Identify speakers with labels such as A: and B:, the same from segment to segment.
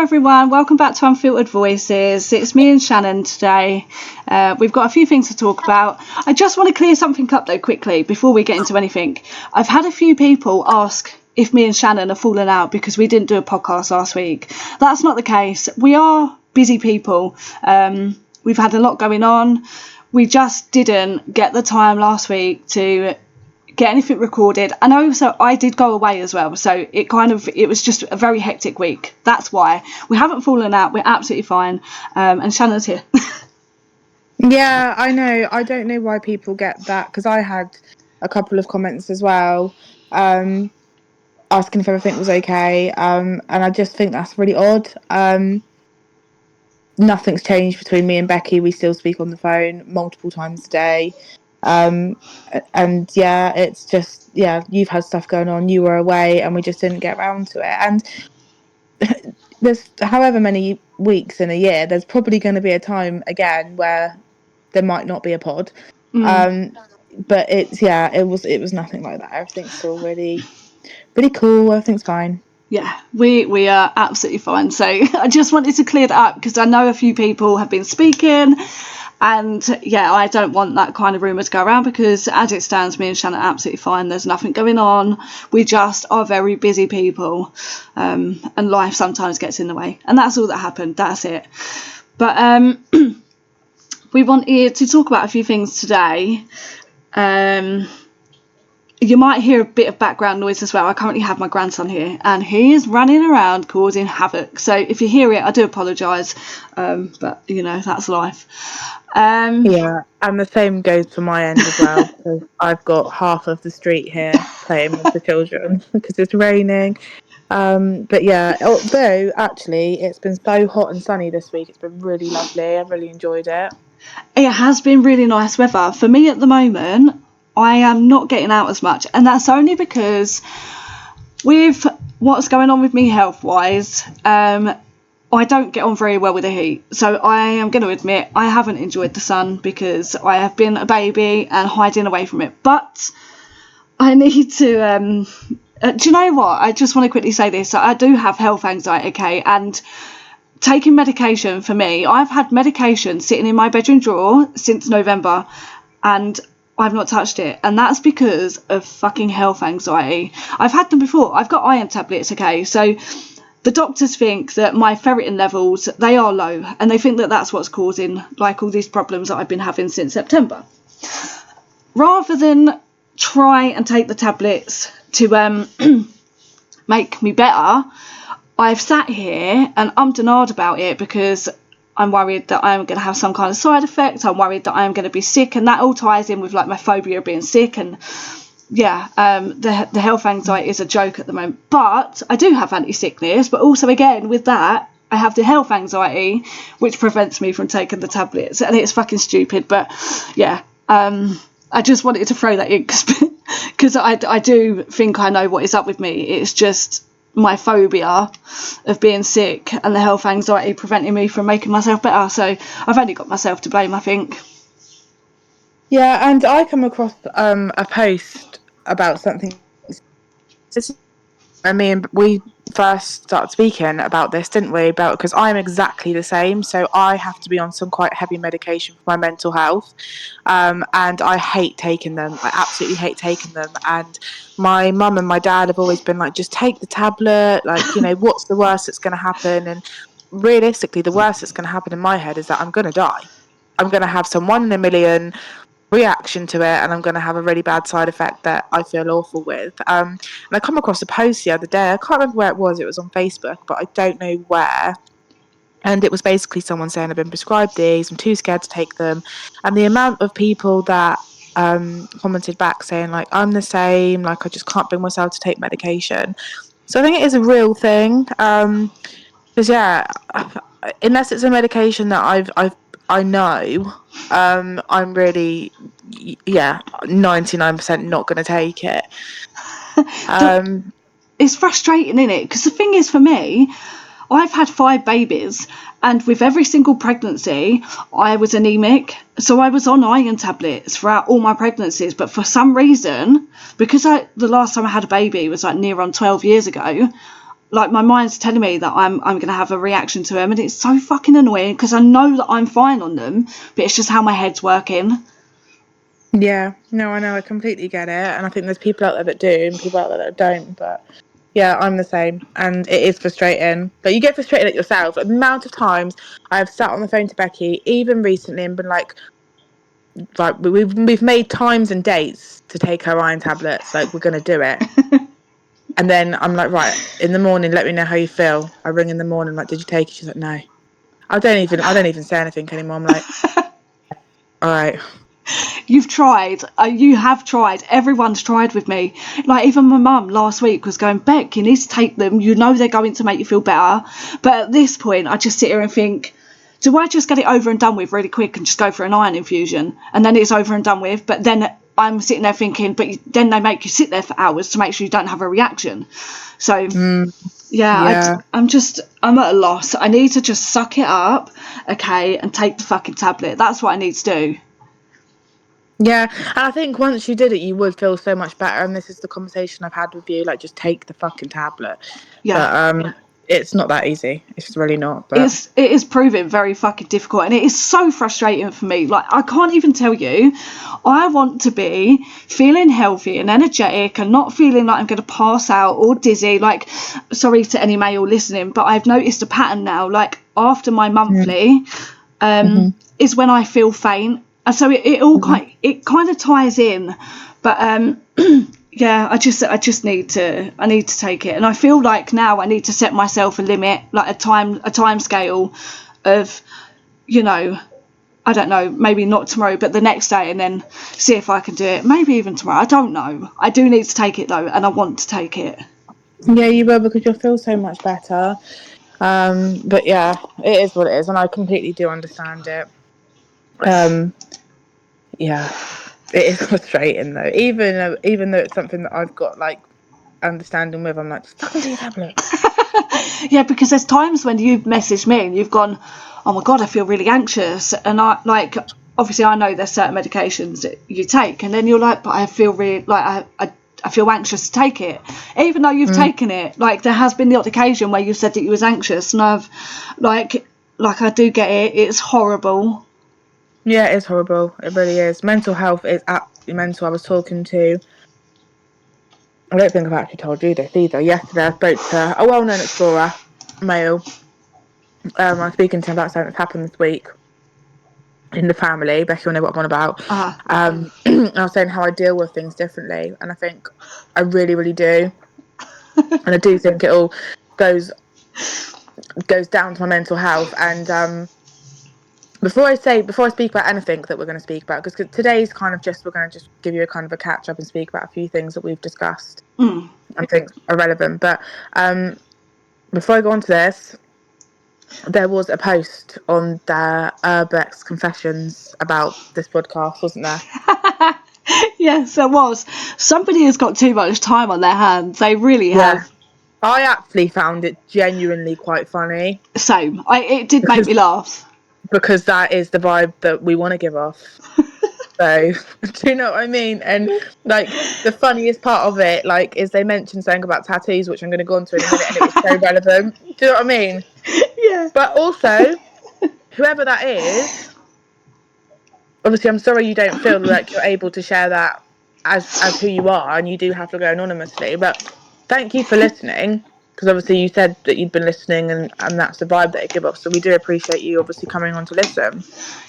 A: everyone, welcome back to Unfiltered Voices. It's me and Shannon today. We've got a few things to talk about. I just want to clear something up though quickly before we get into anything. I've had a few people ask if me and Shannon are falling out because we didn't do a podcast last week. That's not the case. We are busy people. We've had a lot going on. We just didn't get the time last week to get anything recorded, and also I did go away as well, so it was just a very hectic week. That's why we haven't fallen out. We're absolutely fine. And Shannon's here.
B: Yeah, I know. I don't know why people get that, because I had a couple of comments as well, asking if everything was okay, and I just think that's really odd. Nothing's changed between me and Becky. We still speak on the phone multiple times a day. And yeah, it's just, you've had stuff going on, you were away, and we just didn't get around to it. And there's however many weeks in a year, there's probably going to be a time again where there might not be a pod. But it was nothing like that. Everything's still really, really cool. Everything's fine.
A: Yeah, we are absolutely fine. So I just wanted to clear that up because I know a few people have been speaking. And yeah, I don't want that kind of rumour to go around, because as it stands, me and Shannon are absolutely fine. There's nothing going on. We just are very busy people, and life sometimes gets in the way. And that's all that happened. That's it. But we wanted to talk about a few things today. You might hear a bit of background noise as well. I currently have my grandson here, and he is running around causing havoc. So if you hear it, I do apologise, but that's life.
B: Yeah, and the same goes for my end as well, because I've got half of the street here playing with the children because it's raining. But yeah, although actually it's been so hot and sunny this week, it's been really lovely. I've really enjoyed it.
A: It has been really nice weather. For me at the moment, I am not getting out as much, and that's only because with what's going on with me health-wise, I don't get on very well with the heat. So I am going to admit I haven't enjoyed the sun because I have been a baby and hiding away from it. But I need to... do you know what? I just want to quickly say this. I do have health anxiety, okay? And taking medication for me, I've had medication sitting in my bedroom drawer since November, and I've not touched it, and that's because of fucking health anxiety. I've had them before. I've got iron tablets, okay? So the doctors think that my ferritin levels, they are low, and they think that that's what's causing like all these problems that I've been having since September. Rather than try and take the tablets to make me better, I've sat here and ummed and ahed about it because I'm worried that I'm going to have some kind of side effect. I'm worried that I am going to be sick, and that all ties in with like my phobia of being sick. And yeah, the health anxiety is a joke at the moment. But I do have anti-sickness, but also again with that, I have the health anxiety, which prevents me from taking the tablets, and it's fucking stupid. But yeah, I just wanted to throw that in because I do think I know what is up with me. It's just my phobia of being sick and the health anxiety preventing me from making myself better. So I've only got myself to blame, I think.
B: Yeah, and I come across a post about something. We first started speaking about this, didn't we? Because I'm exactly the same. So I have to be on some quite heavy medication for my mental health, and I hate taking them. I absolutely hate taking them. And my mum and my dad have always been like, just take the tablet. Like, what's the worst that's going to happen? And realistically, the worst that's going to happen in my head is that I'm going to die. I'm going to have some 1 in a million reaction to it, and I'm going to have a really bad side effect that I feel awful with. And I come across a post the other day. I can't remember where it was. It was on Facebook, but I don't know where. And it was basically someone saying, I've been prescribed these, I'm too scared to take them. And the amount of people that commented back saying, like, I'm the same, like, I just can't bring myself to take medication. So I think it is a real thing. Because, yeah, unless it's a medication that I know, I'm really, 99% not going to take it.
A: It's frustrating, isn't it? Because the thing is, for me, I've had 5 babies, and with every single pregnancy, I was anemic. So I was on iron tablets throughout all my pregnancies. But for some reason, because the last time I had a baby was like near on 12 years ago, like my mind's telling me that I'm going to have a reaction to them, and it's so fucking annoying because I know that I'm fine on them, but it's just how my head's working.
B: Yeah, no, I know, I completely get it, and I think there's people out there that do and people out there that don't, but yeah, I'm the same, and it is frustrating. But you get frustrated at yourself. The amount of times I've sat on the phone to Becky, even recently, and been like we've made times and dates to take her iron tablets, like we're gonna do it. And then I'm like, right, in the morning, let me know how you feel. I ring in the morning, like, did you take it? She's like, no. I don't even say anything anymore. I'm like, all right.
A: You've tried. You have tried. Everyone's tried with me. Like, even my mum last week was going, Beck, you need to take them. You know they're going to make you feel better. But at this point, I just sit here and think, do I just get it over and done with really quick and just go for an iron infusion? And then it's over and done with. But then I'm sitting there thinking, but then they make you sit there for hours to make sure you don't have a reaction. So, yeah. I'm at a loss. I need to just suck it up, okay, and take the fucking tablet. That's what I need to do.
B: Yeah, and I think once you did it, you would feel so much better. And this is the conversation I've had with you, like, just take the fucking tablet.
A: Yeah.
B: But it's not that easy. It's really not. But
A: it is proving very fucking difficult, and it is so frustrating for me. Like, I can't even tell you. I want to be feeling healthy and energetic and not feeling like I'm going to pass out or dizzy. Like, sorry to any male listening, but I've noticed a pattern now. Like, after my monthly, is when I feel faint. And so it all kind of ties in, but yeah, I just need to take it, and I feel like now I need to set myself a limit, like a time scale of, you know, I don't know, maybe not tomorrow, but the next day, and then see if I can do it. Maybe even tomorrow. I don't know. I do need to take it though, and I want to take it.
B: Yeah, you will, because you'll feel so much better. But yeah, it is what it is, and I completely do understand it. Yeah, it is frustrating though. Even though it's something that I've got like understanding with, I'm like, just fucking do your tablet.
A: Yeah, because there's times when you've messaged me and you've gone, oh my god, I feel really anxious, and I like, obviously I know there's certain medications that you take, and then you're like, but I feel really like I feel anxious to take it, even though you've taken it. Like, there has been the odd occasion where you said that you was anxious, and I've like I do get it. It's horrible.
B: Yeah, it is horrible. It really is. Mental health is absolutely mental. I was talking to, I don't think I've actually told you this either. Yesterday I spoke to a well-known explorer, male. I was speaking to him about something that's happened this week in the family. Becky will know what I'm on about. I was saying how I deal with things differently, and I think I really, really do. And I do think it all goes down to my mental health. And before I speak about anything that we're going to speak about, because today's kind of we're going to just give you a kind of a catch up and speak about a few things that we've discussed and think are relevant. But before I go on to this, there was a post on the Urbex Confessions about this podcast, wasn't there?
A: Yes, there was. Somebody has got too much time on their hands. They really have.
B: I actually found it genuinely quite funny.
A: Same. It did make me laugh.
B: Because that is the vibe that we want to give off. So, do you know what I mean? And like, the funniest part of it, like, is they mentioned something about tattoos, which I'm going to go on to in a minute, and it was so relevant. Do you know what I mean?
A: Yeah.
B: But also, whoever that is, obviously, I'm sorry you don't feel like you're able to share that as who you are, and you do have to go anonymously. But thank you for listening, because obviously you said that you'd been listening, and that's the vibe that it gives off. So we do appreciate you obviously coming on to listen.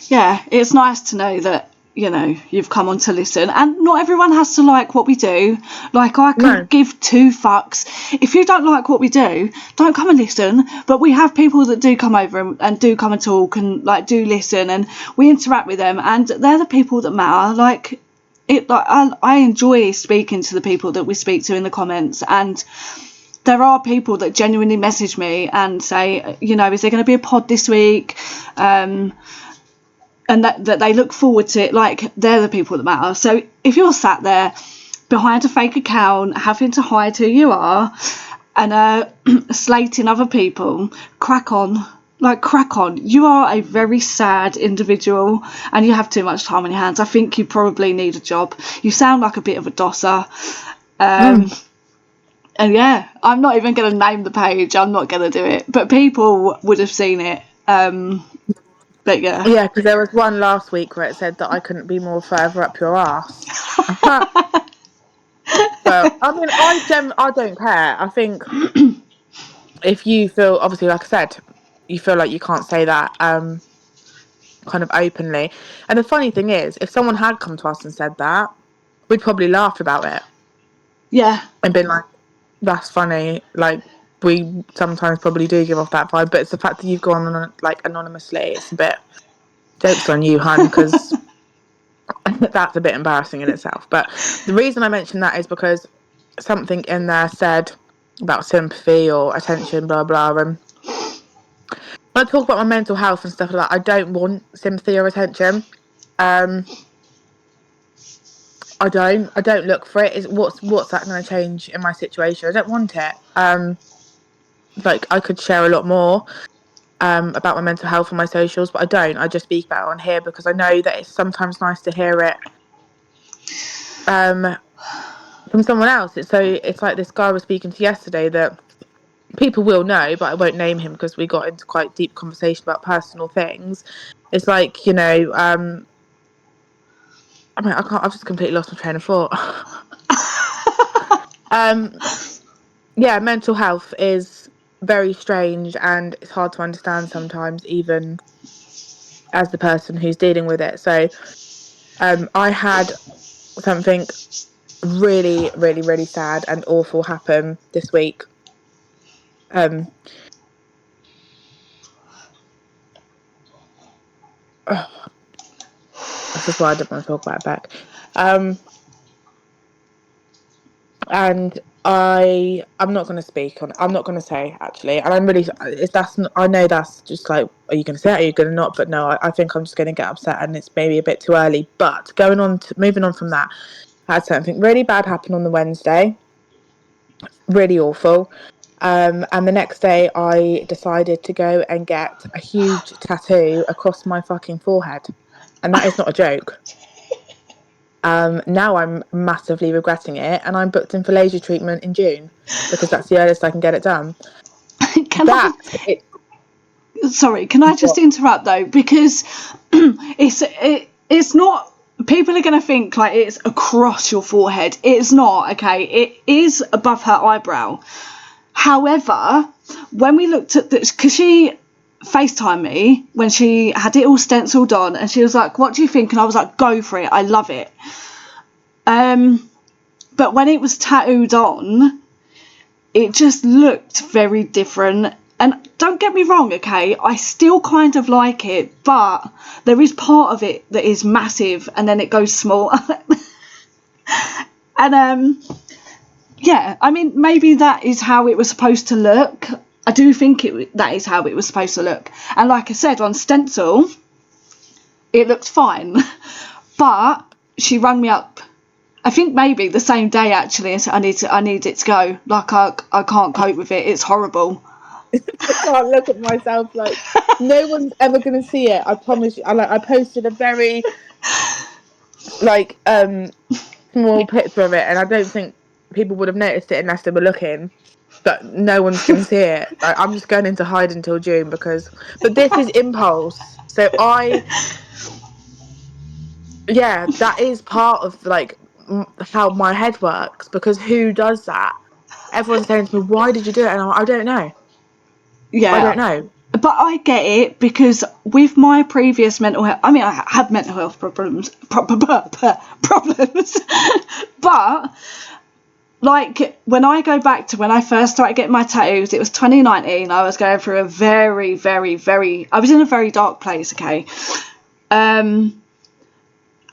A: Yeah, it's nice to know that, you know, you've come on to listen, and not everyone has to like what we do. Like, I could give two fucks. If you don't like what we do, don't come and listen. But we have people that do come over and do come and talk and like do listen, and we interact with them, and they're the people that matter. Like, I enjoy speaking to the people that we speak to in the comments, and there are people that genuinely message me and say, you know, is there going to be a pod this week? And that they look forward to it. Like, they're the people that matter. So if you're sat there behind a fake account having to hide who you are and slating other people, crack on. Like, crack on. You are a very sad individual and you have too much time on your hands. I think you probably need a job. You sound like a bit of a dosser. And yeah, I'm not even going to name the page. I'm not going to do it. But people would have seen it. But yeah.
B: Yeah, because there was one last week where it said that I couldn't be more further up your ass. But I mean, I don't care. I think if you feel, obviously, like I said, you feel like you can't say that kind of openly. And the funny thing is, if someone had come to us and said that, we'd probably laugh about it.
A: Yeah.
B: And been like, that's funny. Like, we sometimes probably do give off that vibe, but it's the fact that you've gone on like anonymously. It's a bit jokes on you, hun, because that's a bit embarrassing in itself. But the reason I mentioned that is because something in there said about sympathy or attention, blah blah. And when I talk about my mental health and stuff like that, I don't want sympathy or attention. I don't look for it. Is what's that going to change in my situation? I don't want it. Like I could share a lot more about my mental health on my socials, but I don't. I just speak about it on here because I know that it's sometimes nice to hear it from someone else. It's like this guy I was speaking to yesterday that people will know, but I won't name him because we got into quite deep conversation about personal things. It's like, you know, I mean, I've just completely lost my train of thought. Yeah, mental health is very strange and it's hard to understand sometimes, even as the person who's dealing with it. So I had something really, really, really sad and awful happen this week. This is why I didn't want to talk about it back. And I'm not going to speak on. I'm not going to say actually, and I'm really. I know that's just like, are you going to say it? Are you going to not? But no, I think I'm just going to get upset, and it's maybe a bit too early. But moving on from that, I had something really bad happen on the Wednesday. Really awful. And the next day, I decided to go and get a huge tattoo across my fucking forehead, and that is not a joke. Now I'm massively regretting it, and I'm booked in for laser treatment in June because that's the earliest I can get it done.
A: Sorry, can I just interrupt though? Because it's not. People are going to think like it's across your forehead. It's not, okay? It is above her eyebrow. However, when we looked at this, because she FaceTimed me when she had it all stenciled on, and she was like, "What do you think?" And I was like, "Go for it. I love it." But when it was tattooed on, it just looked very different. And don't get me wrong, okay, I still kind of like it, but there is part of it that is massive and then it goes small. And yeah, I mean, maybe that is how it was supposed to look. I do think that is how it was supposed to look. And like I said, on stencil, it looked fine. But she rang me up, I think maybe the same day actually, and said, I need it to go. Like I can't cope with it. It's horrible.
B: I can't look at myself like no one's ever going to see it. I promise you. I posted a very small picture of it, and I don't think people would have noticed it unless they were looking. But no one's going to see it. I'm just going into hide until June but this is impulse. So that is part of like how my head works, because who does that? Everyone's saying to me, "Why did you do it?" And I don't know.
A: Yeah,
B: I don't know.
A: But I get it, because with my previous mental health, I mean, I had mental health problems, but like when I go back to when I first started getting my tattoos, it was 2019. I was going through a very, very, very, I was in a very dark place, okay?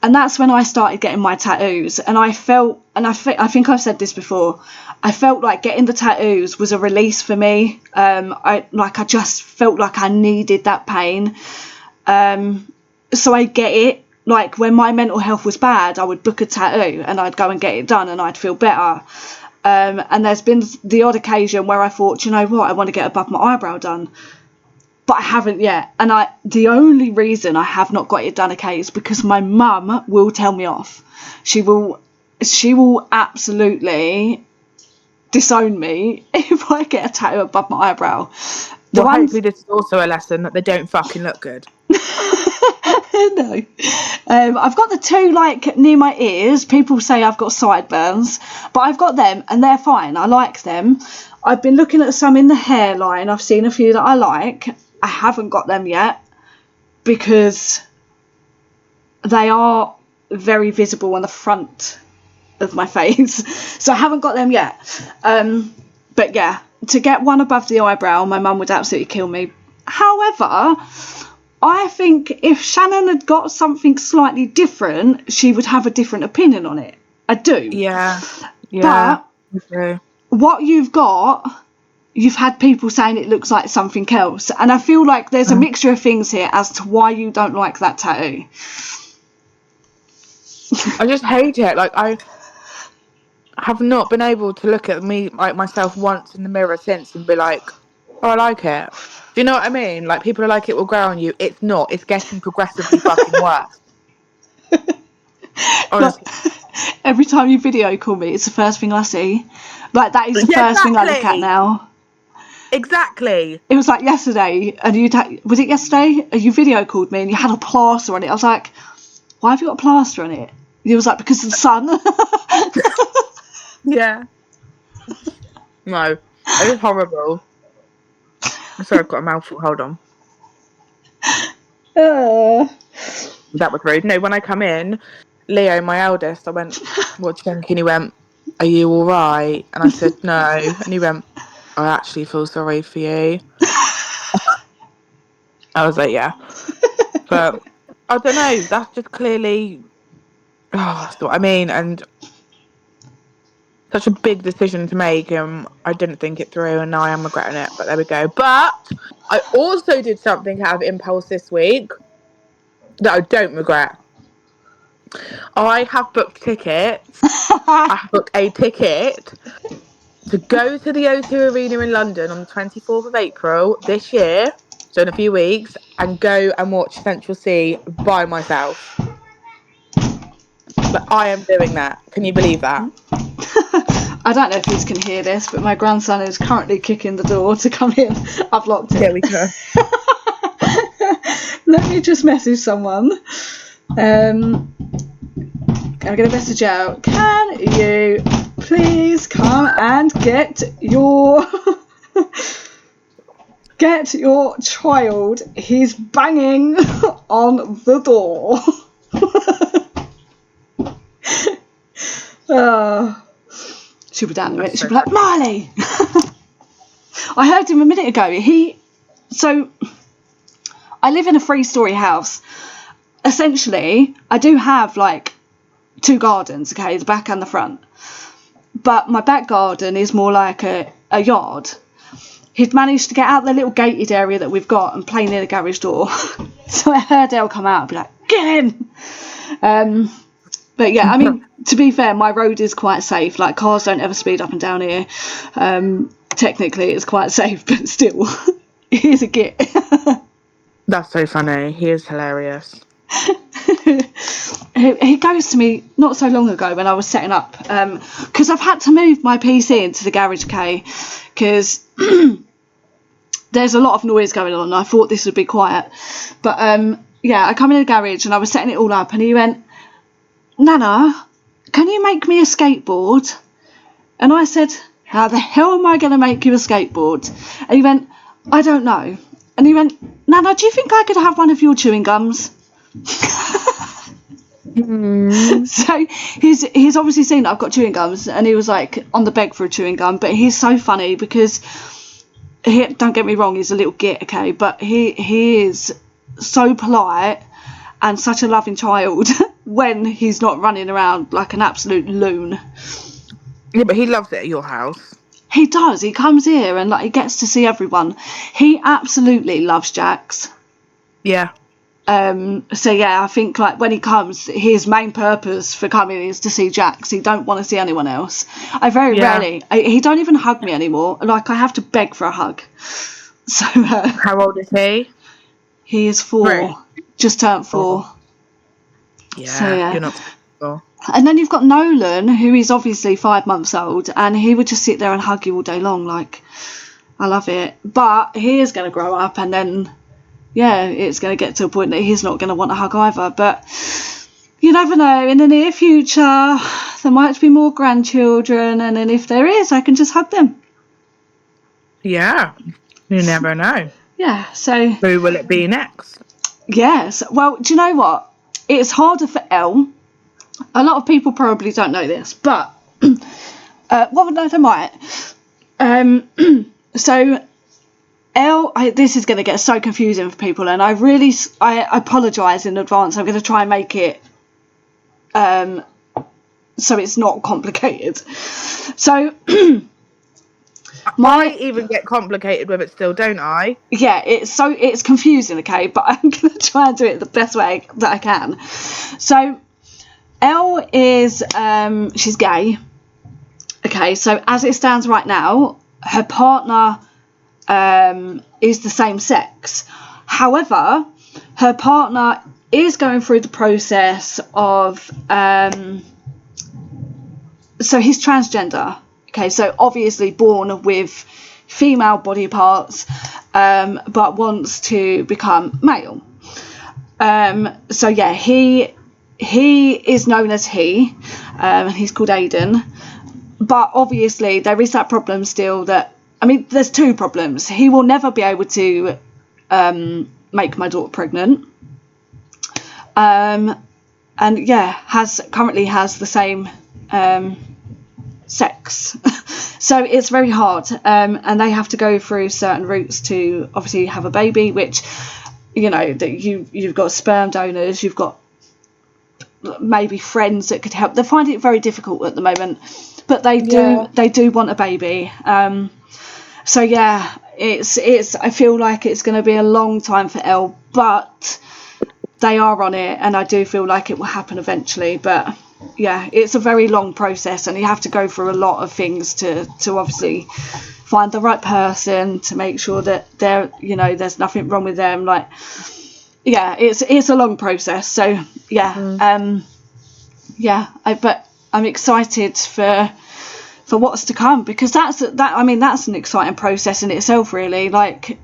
A: And that's when I started getting my tattoos, and I felt, and I think I've said this before, I felt like getting the tattoos was a release for me. I just felt like I needed that pain. So I get it. Like when my mental health was bad, I would book a tattoo and I'd go and get it done and I'd feel better. And there's been the odd occasion where I thought, you know what, I want to get above my eyebrow done. But I haven't yet. And the only reason I have not got it done, okay, is because my mum will tell me off. She will absolutely disown me if I get a tattoo above my eyebrow.
B: Hopefully this is also a lesson that they don't fucking look good.
A: No. I've got the two like near my ears. People say I've got sideburns, but I've got them and they're fine. I like them. I've been looking at some in the hairline. I've seen a few that I like. I haven't got them yet because they are very visible on the front of my face. So I haven't got them yet. But yeah, to get one above the eyebrow, my mum would absolutely kill me. However, I think if Shannon had got something slightly different, she would have a different opinion on it. I do.
B: Yeah.
A: But
B: Okay.
A: what you've got, you've had people saying it looks like something else. And I feel like there's a mixture of things here as to why you don't like that tattoo.
B: I just hate it. Like, I have not been able to look at me, like, myself once in the mirror since and be like, oh, I like it. Do you know what I mean? Like, people are like, it will grow on you. It's not. It's getting progressively fucking worse. Honestly.
A: Every time you video call me, it's the first thing I see. Like, that is the first thing I look at now.
B: Exactly.
A: It was like yesterday, and was it yesterday? You video called me and you had a plaster on it. I was like, why have you got a plaster on it? He was like, because of the sun.
B: Yeah. No, it is horrible. I'm sorry, I've got a mouthful. Hold on. That was rude. No, when I come in, Leo, my eldest, I went, what do you think? And he went, are you all right? And I said, no. And he went, I actually feel sorry for you. I was like, yeah. But I don't know. That's just clearly, that's what I mean. And such a big decision to make. I didn't think it through, and now I am regretting it. But there we go. But I also did something out of impulse this week that I don't regret. I have booked tickets. I have booked a ticket to go to the O2 Arena in London on the 24th of April this year, so in a few weeks, and go and watch Central C by myself. But I am doing that. Can you believe that?
A: I don't know if you can hear this, but my grandson is currently kicking the door to come in. I've locked it.
B: There we go.
A: Let me just message someone. I'm going to message out. Can you please come and get your child? He's banging on the door. She'll be down in a minute. She'll be like, Marley. I heard him a minute ago. So I live in a 3-story house. Essentially, I do have like 2 gardens, okay, the back and the front. But my back garden is more like a yard. He'd managed to get out the little gated area that we've got and play near the garage door. So I heard Elle come out and be like, get in! But yeah, I mean, to be fair, my road is quite safe. Like, cars don't ever speed up and down here. Technically, it's quite safe, but still, he's a git.
B: That's so funny. He is hilarious.
A: He goes to me not so long ago when I was setting up, because I've had to move my PC into the garage, okay, because there's a lot of noise going on. I thought this would be quiet, but yeah, I come in the garage and I was setting it all up, and he went, Nana, can you make me a skateboard? And I said, how the hell am I going to make you a skateboard? And he went, I don't know. And he went, Nana, do you think I could have one of your chewing gums? So he's obviously seen that I've got chewing gums, and he was like on the beg for a chewing gum. But he's so funny because don't get me wrong, he's a little git, okay, but he is so polite and such a loving child when he's not running around like an absolute loon.
B: Yeah, but he loves it at your house.
A: He does. He comes here and like he gets to see everyone. He absolutely loves Jax.
B: Yeah.
A: So yeah, I think like when he comes, his main purpose for coming is to see Jax. He don't want to see anyone else. I very rarely. He don't even hug me anymore. Like I have to beg for a hug. So
B: how old is he?
A: He is 4. Just turned 4.
B: Yeah,
A: so, yeah.
B: You're not. beautiful.
A: And then you've got Nolan, who is obviously 5 months old, and he would just sit there and hug you all day long. Like, I love it. But he is going to grow up, and then, yeah, it's going to get to a point that he's not going to want a hug either. But you never know. In the near future, there might be more grandchildren, and then if there is, I can just hug them.
B: Yeah, you never know.
A: Yeah, so...
B: Who will it be next?
A: Yes. Well, do you know what? It's harder for Elle. A lot of people probably don't know this, but... well, no, they might. So... Elle, this is going to get so confusing for people, and I apologise in advance. I'm going to try and make it so it's not complicated. So
B: I even get complicated with it still, don't I?
A: Yeah, it's confusing, okay, but I'm going to try and do it the best way that I can. So Elle is she's gay. Okay, so as it stands right now, her partner is the same sex. However, her partner is going through the process of so he's transgender. Okay, so obviously born with female body parts, but wants to become male. So yeah, he is known as he, and he's called Aiden. But obviously there is that problem still that, I mean, there's two problems. He will never be able to make my daughter pregnant. And yeah, currently has the same sex. So it's very hard. And they have to go through certain routes to obviously have a baby, which, you know, that you've got sperm donors, you've got maybe friends that could help. They find it very difficult at the moment, but they do want a baby. So yeah, it's I feel like it's going to be a long time for Elle, but they are on it, and I do feel like it will happen eventually. But yeah, it's a very long process, and you have to go through a lot of things to obviously find the right person, to make sure that there's nothing wrong with them. Like, yeah, it's a long process. So yeah, but I'm excited for what's to come, because that's an exciting process in itself, really, like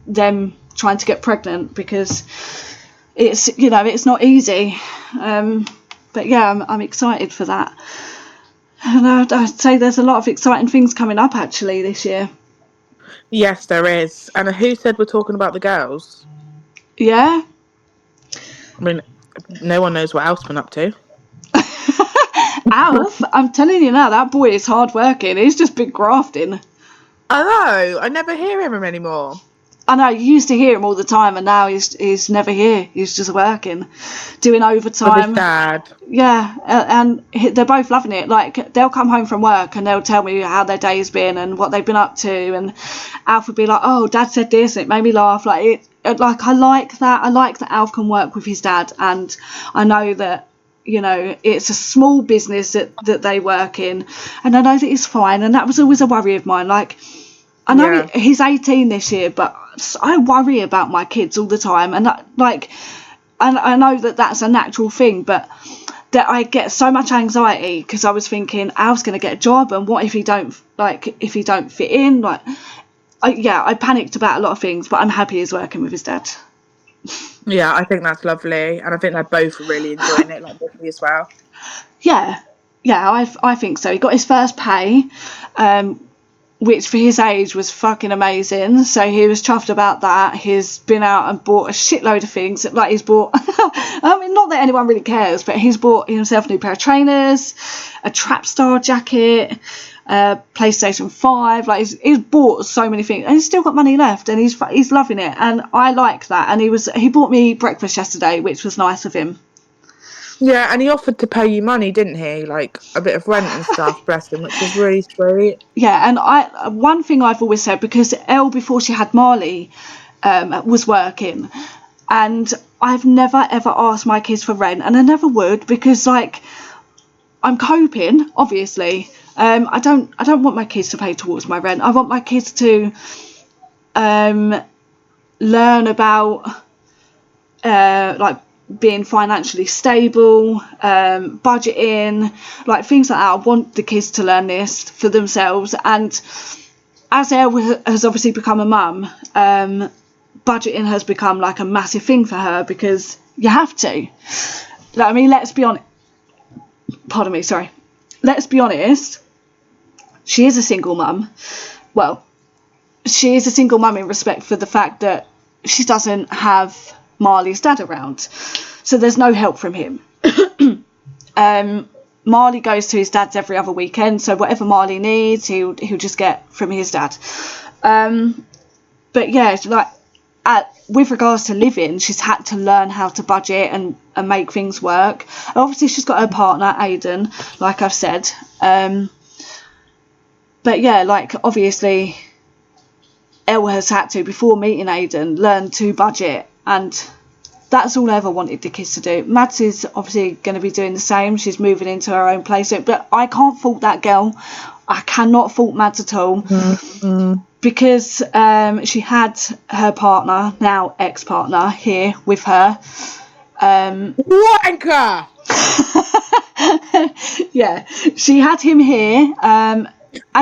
A: them trying to get pregnant, because it's not easy. But yeah, I'm excited for that, and I'd say there's a lot of exciting things coming up actually this year.
B: Yes, there is. And who said we're talking about the girls?
A: Yeah.
B: I mean, no one knows what Alf's been up to.
A: Alf, I'm telling you now, that boy is hard working. He's just been grafting.
B: I know. I never hear him anymore.
A: I know, you used to hear him all the time, and now he's never here. He's just working, doing overtime.
B: With his dad.
A: Yeah, and they're both loving it. Like, they'll come home from work and they'll tell me how their day's been and what they've been up to, and Alf would be like, "Oh, Dad said this," and it made me laugh. Like, I like that. I like that Alf can work with his dad, and I know that, it's a small business that they work in, and I know that he's fine, and that was always a worry of mine. Like, I know he's 18 this year, but I worry about my kids all the time, and I know that that's a natural thing, but that I get so much anxiety because I was thinking, Al's going to get a job, and what if he don't fit in? I panicked about a lot of things, but I'm happy he's working with his dad.
B: Yeah, I think that's lovely, and I think they're both really enjoying it, like Vicky as well.
A: Yeah, I think so. He got his first pay, which for his age was fucking amazing. So he was chuffed about that. He's been out and bought a shitload of things. Like, he's bought, I mean, not that anyone really cares, but he's bought himself a new pair of trainers, a Trapstar jacket, PlayStation 5. Like, he's bought so many things, and he's still got money left, and he's loving it, and I like that. And he bought me breakfast yesterday, which was nice of him.
B: Yeah, and he offered to pay you money, didn't he? Like, a bit of rent and stuff, bless him, which was really sweet.
A: Yeah, and one thing I've always said, because Elle, before she had Marley, was working, and I've never ever asked my kids for rent, and I never would, because, like, I'm coping, obviously. I don't want my kids to pay towards my rent. I want my kids to learn about like being financially stable, budgeting, like things like that. I want the kids to learn this for themselves. And as Elle has obviously become a mum, budgeting has become like a massive thing for her, because you have to. Like, I mean, let's be honest. Pardon me, sorry. Let's be honest. She is a single mum. Well, she is a single mum in respect for the fact that she doesn't have Marley's dad around, so there's no help from him. Marley goes to his dad's every other weekend, so whatever Marley needs, he'll just get from his dad. But yeah, like with regards to living, she's had to learn how to budget and make things work. And obviously, she's got her partner Aidan, like I've said. But yeah, like obviously, Elle has had to, before meeting Aidan, learn to budget, and that's all I ever wanted the kids to do. Mads is obviously going to be doing the same. She's moving into her own place, but I can't fault that girl. I cannot fault Mads at all, because she had her partner, now ex-partner, here with her.
B: Wanker!
A: Yeah, she had him here, and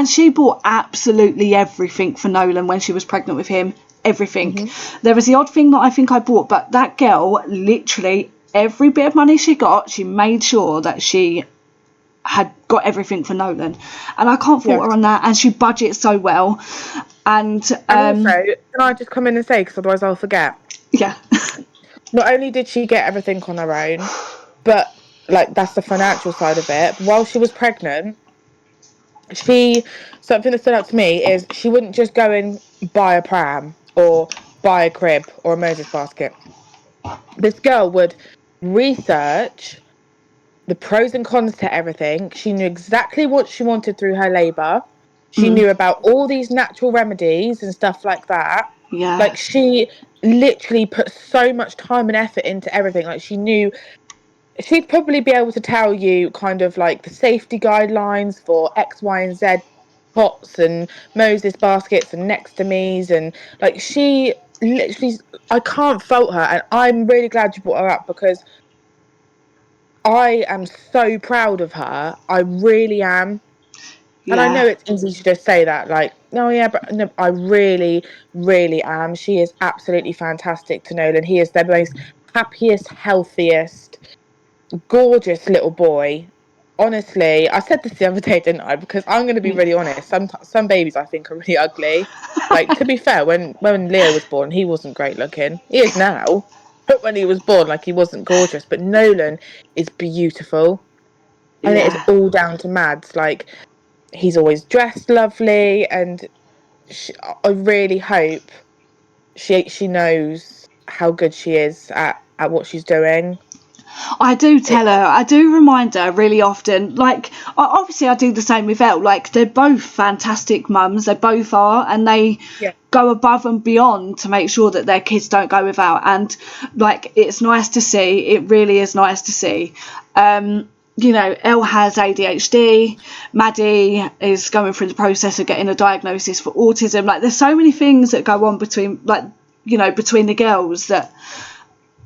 A: she bought absolutely everything for Nolan when she was pregnant with him. Everything. There was the odd thing that I think I bought, but that girl, literally every bit of money she got, she made sure that she had got everything for Nolan, and I can't fault her on that. And she budgets so well. And
B: also, can I just come in and say, because otherwise I'll forget.
A: Yeah.
B: Not only did she get everything on her own, but like that's the financial side of it. But while she was pregnant, something that stood out to me is she wouldn't just go and buy a pram or buy a crib or a Moses basket. This girl would research the pros and cons to everything. She knew exactly what she wanted through her labour. She knew about all these natural remedies and stuff like that.
A: Yeah.
B: Like, she literally put so much time and effort into everything. Like, she knew she'd probably be able to tell you kind of like the safety guidelines for X, Y, and Z pots and Moses baskets and next to me's, and like she literally, I can't fault her, and I'm really glad you brought her up, because I am so proud of her. I really am. And I know it's easy to just say that, like, oh yeah, but no, I really, really am. She is absolutely fantastic to Nolan. He is the most happiest, healthiest, gorgeous little boy. Honestly, I said this the other day, didn't I? Because I'm going to be really honest. Some babies I think are really ugly. Like, to be fair, when Leo was born, he wasn't great looking. He is now, but when he was born, like, he wasn't gorgeous. But Nolan is beautiful, and it is all down to Mads. Like, he's always dressed lovely, and I really hope she knows how good she is at what she's doing.
A: I do tell her, I do remind her really often. Like, obviously I do the same with Elle. Like, they're both fantastic mums, they both are, and they go above and beyond to make sure that their kids don't go without. And like, it's nice to see, it really is nice to see. You know, Elle has ADHD, Maddie is going through the process of getting a diagnosis for autism. Like, there's so many things that go on between, like, you know, between the girls that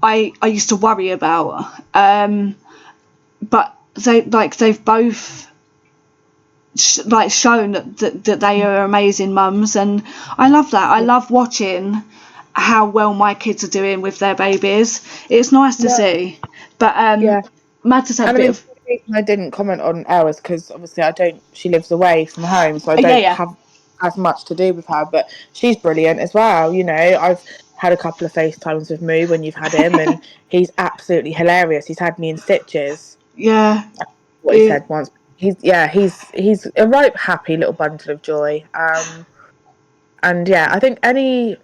A: I used to worry about, but they've both shown that they are amazing mums, and I love that. I love watching how well my kids are doing with their babies. It's nice to see. But Matt has had a bit of.
B: I didn't comment on ours because obviously she lives away from home, so I don't have as much to do with her, but she's brilliant as well. You know, I've had a couple of FaceTimes with Moo when you've had him, and he's absolutely hilarious. He's had me in stitches.
A: Yeah.
B: What he said once. He's a right happy little bundle of joy. And yeah, I think any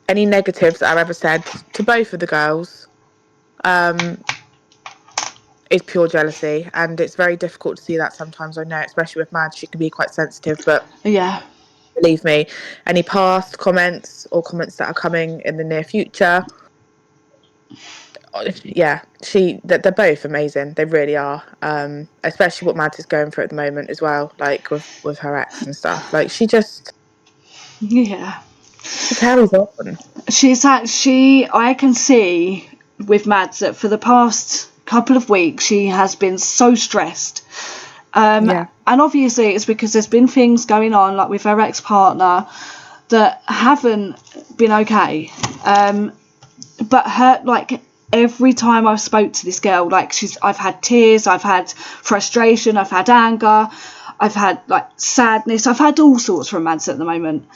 B: negatives that I've ever said to both of the girls is pure jealousy, and it's very difficult to see that sometimes. I know, especially with Mad, she can be quite sensitive, but believe me, any past comments or comments that are coming in the near future, they're both amazing. They really are. Especially what Mad is going through at the moment as well, like with her ex and stuff. Like, she just she carries on.
A: I can see with Mads that for the past couple of weeks she has been so stressed. And obviously it's because there's been things going on, like with her ex-partner, that haven't been okay. But her, like, every time I've spoke to this girl, like, I've had tears, I've had frustration, I've had anger, I've had, like, sadness, I've had all sorts from Mads at the moment.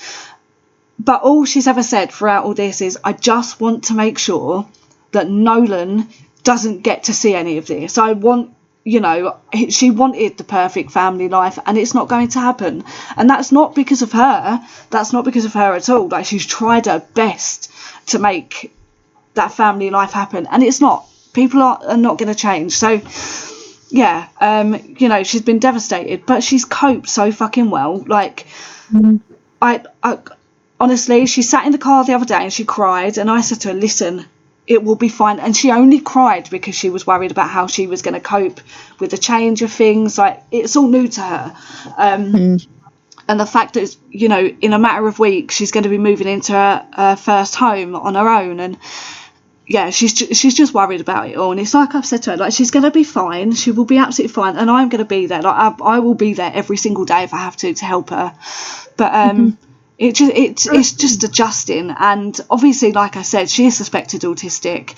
A: But all she's ever said throughout all this is, I just want to make sure that Nolan doesn't get to see any of this. I want, you know, she wanted the perfect family life, and it's not going to happen. And that's not because of her. That's not because of her at all. Like, she's tried her best to make that family life happen, and it's not. People are not going to change. So, yeah, you know, she's been devastated, but she's coped so fucking well. Like, I honestly, she sat in the car the other day and she cried, and I said to her, listen, it will be fine. And she only cried because she was worried about how she was going to cope with the change of things. Like, it's all new to her. And the fact that, you know, in a matter of weeks, she's going to be moving into her first home on her own. And yeah, she's just worried about it all. And it's like I've said to her, like, she's going to be fine. She will be absolutely fine. And I'm going to be there. Like, I will be there every single day if I have to help her. But, it's just adjusting, and obviously, like I said, she is suspected autistic,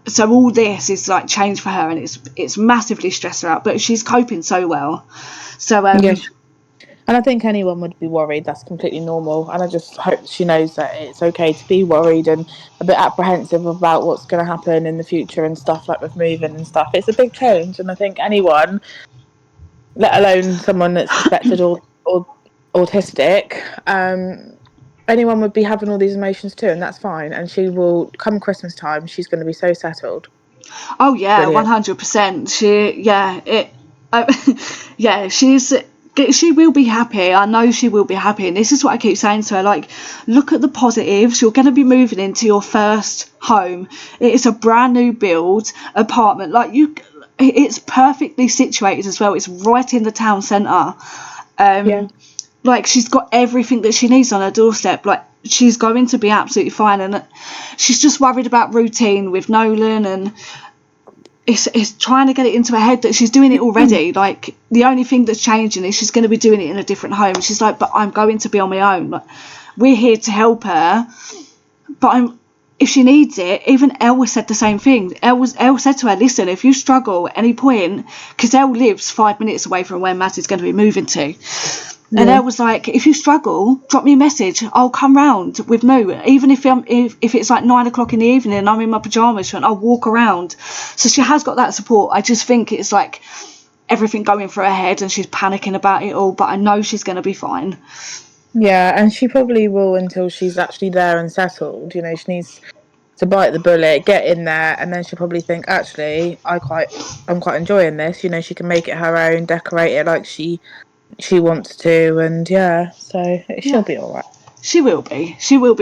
A: so all this is like change for her, and it's massively stressed her out, but she's coping so well. So
B: and I think anyone would be worried. That's completely normal, and I just hope she knows that it's okay to be worried and a bit apprehensive about what's going to happen in the future and stuff, like with moving and stuff. It's a big change, and I think anyone, let alone someone that's suspected or autistic, anyone would be having all these emotions too, and that's fine. And she will, come Christmas time, she's going to be so settled.
A: Oh yeah, 100%. She will be happy. I know she will be happy, and this is what I keep saying to her, like, look at the positives. You're going to be moving into your first home. It is a brand new build apartment, like, it's perfectly situated as well. It's right in the town centre. Like, she's got everything that she needs on her doorstep. Like, she's going to be absolutely fine, and she's just worried about routine with Nolan, and it's trying to get it into her head that she's doing it already. Like, the only thing that's changing is she's going to be doing it in a different home. She's like, but I'm going to be on my own. Like, we're here to help her, but if she needs it. Even Elle said the same thing. Elle said to her, listen, if you struggle at any point, because Elle lives 5 minutes away from where Matt is going to be moving to. And Elle was like, if you struggle, drop me a message. I'll come round with Moo. Even if it's like 9 o'clock in the evening and I'm in my pyjamas, I'll walk around. So she has got that support. I just think it's like everything going through her head and she's panicking about it all. But I know she's going to be fine.
B: Yeah, and she probably will until she's actually there and settled. You know, she needs to bite the bullet, get in there, and then she'll probably think, actually, I'm quite enjoying this. You know, she can make it her own, decorate it like she wants to, and she'll be all right.
A: She will be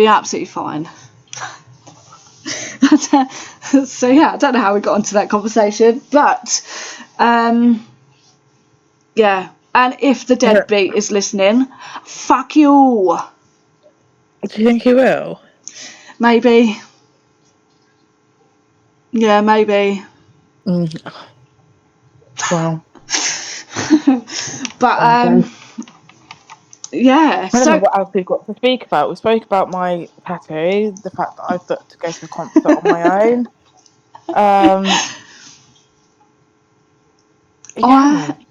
A: absolutely fine. So yeah, I don't know how we got onto that conversation, but yeah. And if the deadbeat is listening, fuck you.
B: Do you think he will?
A: Maybe. Yeah, maybe.
B: Wow.
A: But yeah.
B: I don't know what else we've got to speak about. We spoke about my tattoo, the fact that I've booked to go to a concert on my own.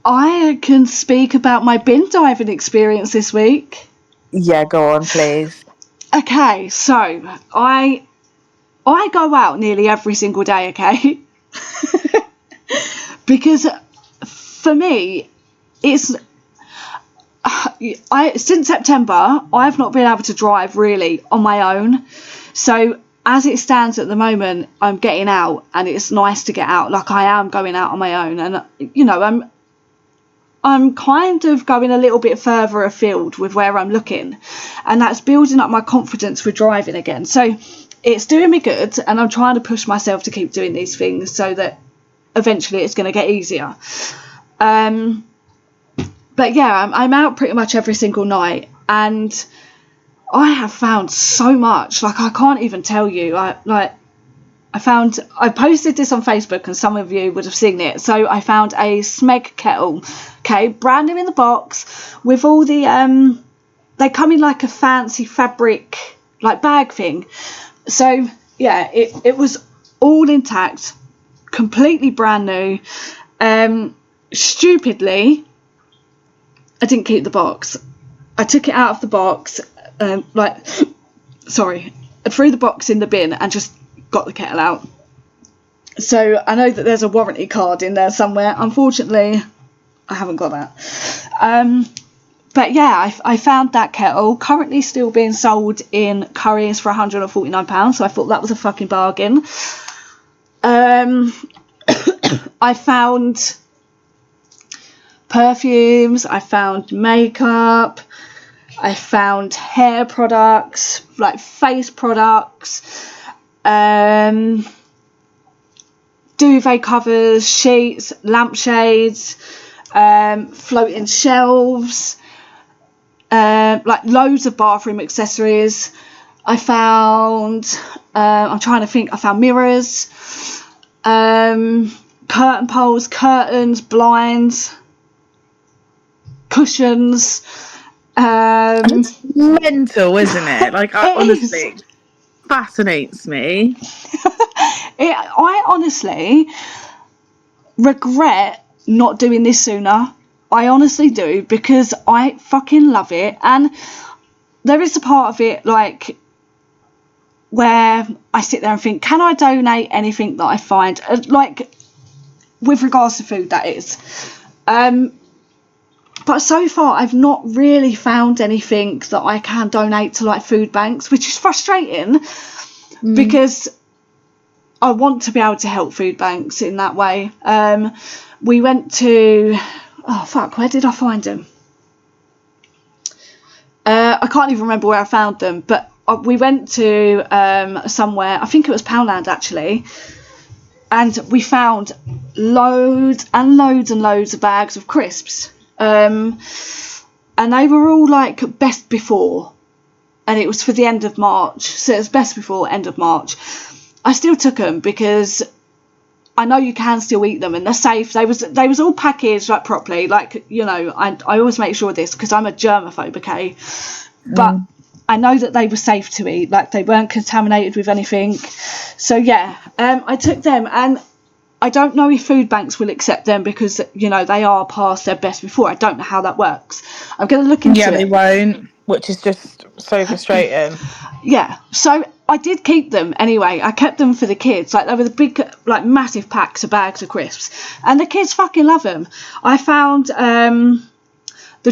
A: I can speak about my bin diving experience this week.
B: Yeah, go on, please.
A: Okay, so I go out nearly every single day, okay? Because for me, it's since September, I've not been able to drive really on my own. So as it stands at the moment, I'm getting out, and it's nice to get out. Like, I am going out on my own, and you know, I'm kind of going a little bit further afield with where I'm looking, and that's building up my confidence with driving again. So it's doing me good, and I'm trying to push myself to keep doing these things so that eventually it's going to get easier. But yeah, I'm out pretty much every single night, and I have found so much. Like, I can't even tell you. I posted this on Facebook and some of you would have seen it. So I found a Smeg kettle, okay, brand new in the box with all the, they come in like a fancy fabric, like bag thing. So yeah, it was all intact, completely brand new. Stupidly, I didn't keep the box. I took it out of the box, I threw the box in the bin and just got the kettle out. So I know that there's a warranty card in there somewhere. Unfortunately, I haven't got that. But yeah, I found that kettle, currently still being sold in Currys for £149, so I thought that was a fucking bargain. I found perfumes, I found makeup, I found hair products, like face products, duvet covers, sheets, lampshades, floating shelves, like loads of bathroom accessories. I found, I'm trying to think, I found mirrors, curtain poles, curtains, blinds, cushions.
B: It's mental, isn't it? Like, honestly, fascinates me.
A: I honestly regret not doing this sooner. I honestly do, because I fucking love it. And there is a part of it, like, where I sit there and think, can I donate anything that I find, like, with regards to food, that is. But so far I've not really found anything that I can donate to, like, food banks, which is frustrating because I want to be able to help food banks in that way. We went to, where did I find them? I can't even remember where I found them, but we went to somewhere, I think it was Poundland actually, and we found loads and loads and loads of bags of crisps. And they were all like best before, and it was for the end of March, so it was best before, end of March. I still took them because I know you can still eat them and they're safe. They was all packaged like properly, like, you know, I always make sure of this because I'm a germaphobe, okay, but I know that they were safe to eat, like they weren't contaminated with anything. So yeah, I took them, and I don't know if food banks will accept them because, you know, they are past their best before. I don't know how that works. I'm going to look into it.
B: Yeah, they won't, which is just so frustrating.
A: Yeah, so I did keep them anyway. I kept them for the kids. Like, they were the big, like, massive packs of bags of crisps, and the kids fucking love them. I found the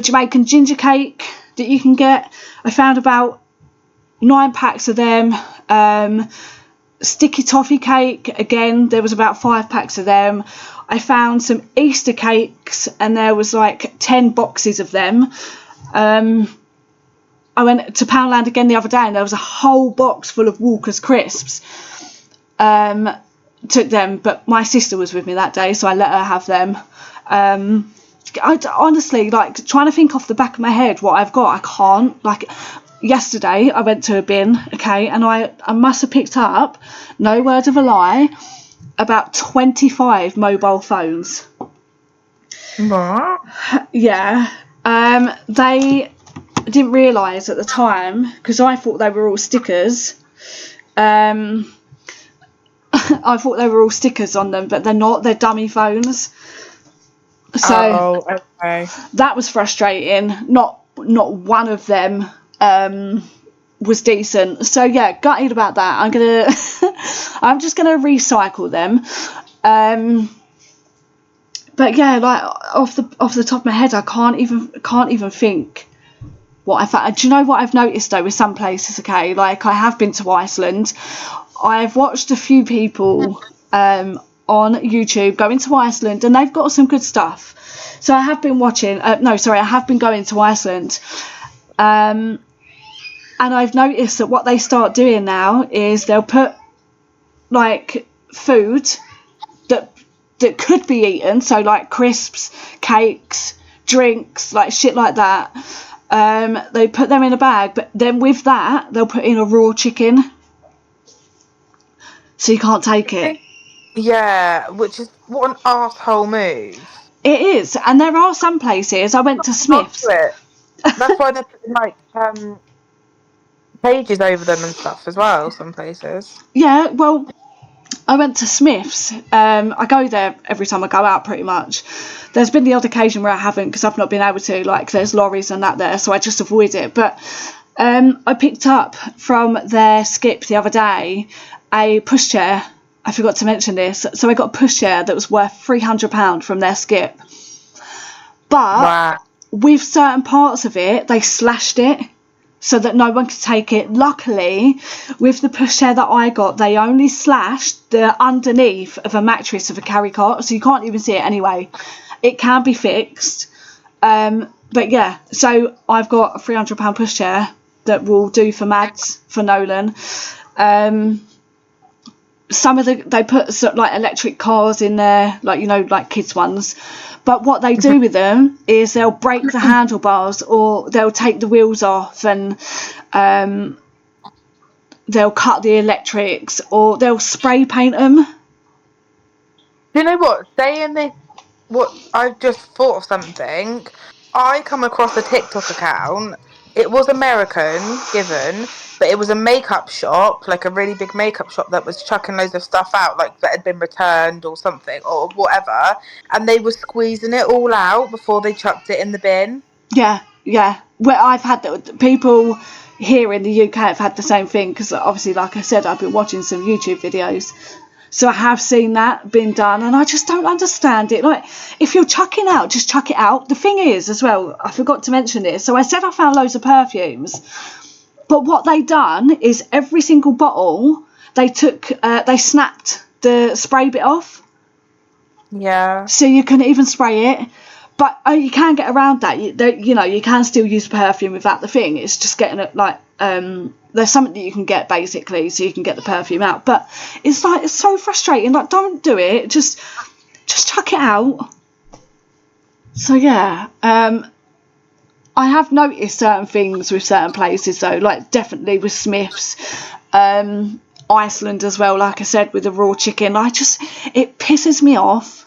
A: Jamaican ginger cake that you can get. I found about 9 packs of them. Sticky toffee cake, again, there was about 5 packs of them. I found some Easter cakes, and there was like 10 boxes of them. I went to Poundland again the other day, and there was a whole box full of Walker's crisps. Took them, but my sister was with me that day, so I let her have them. I honestly, like, trying to think off the back of my head what I've got, I can't. Like, yesterday I went to a bin, okay, and I must have picked up, no word of a lie, about 25 mobile phones.
B: What?
A: Yeah. They didn't realise at the time, because I thought they were all stickers. I thought they were all stickers on them, but they're not. They're dummy phones. So
B: okay.
A: That was frustrating. Not one of them was decent. So yeah, gutted about that. I'm just gonna recycle them. But yeah, like off the top of my head, I can't even think what I found. Do you know what I've noticed though with some places? Okay, like I have been to Iceland. I've watched a few people on YouTube going to Iceland, and they've got some good stuff. So I have been watching. I have been going to Iceland, and I've noticed that what they start doing now is they'll put like food that could be eaten, so like crisps, cakes, drinks, like shit like that. They put them in a bag, but then with that they'll put in a raw chicken. so you can't take it.
B: Yeah, which is what an arsehole move.
A: It is, and there are some places. I went to Smith's.
B: It. That's why they're putting like pages over them and stuff as well. Some places.
A: Yeah, well, I went to Smith's. I go there every time I go out, pretty much. There's been the odd occasion where I haven't because I've not been able to. Like, there's lorries and that there, so I just avoid it. But I picked up from their skip the other day a pushchair. I forgot to mention this. So I got a pushchair that was worth £300 from their skip. But with certain parts of it, they slashed it so that no one could take it. Luckily, with the pushchair that I got, they only slashed the underneath of a mattress of a carry cot, so you can't even see it anyway. It can be fixed. But yeah, so I've got a £300 pushchair that will do for Mads, for Nolan. Some of they put sort of like electric cars in there, like, you know, like kids ones. But what they do with them is they'll break the handlebars, or they'll take the wheels off, and they'll cut the electrics, or they'll spray paint them.
B: You know what? Saying this, what I've just thought of something. I come across a TikTok account. It was American, given, but it was a makeup shop, like a really big makeup shop that was chucking loads of stuff out, like that had been returned or something or whatever, and they were squeezing it all out before they chucked it in the bin.
A: Yeah. Well, I've had that. People here in the UK have had the same thing, because obviously, like I said, I've been watching some YouTube videos. So I have seen that been done, and I just don't understand it. Like, if you're chucking out, just chuck it out. The thing is, as well, I forgot to mention this. So I said I found loads of perfumes, but what they done is every single bottle, they snapped the spray bit off.
B: Yeah.
A: So you couldn't even spray it. But you can get around that. You know, you can still use perfume without the thing. It's just getting it, like, there's something that you can get, basically, so you can get the perfume out. But it's like, it's so frustrating. Like, don't do it. Just chuck it out. So yeah, I have noticed certain things with certain places, though. Like, definitely with Smith's, Iceland as well. Like I said, with the raw chicken, it pisses me off.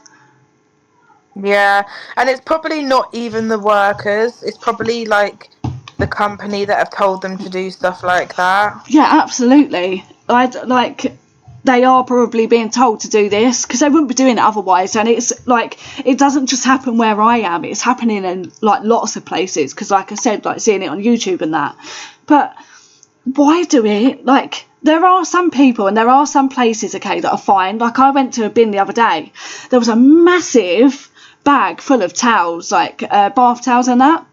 B: Yeah, and it's probably not even the workers. It's probably like the company that have told them to do stuff like that.
A: Yeah, absolutely. They are probably being told to do this, because they wouldn't be doing it otherwise. And it's like, it doesn't just happen where I am. It's happening in like lots of places, because like I said, like seeing it on YouTube and that. But why do it? Like, there are some people and there are some places, okay, that are fine. Like, I went to a bin the other day. There was a massive bag full of towels, like bath towels and that.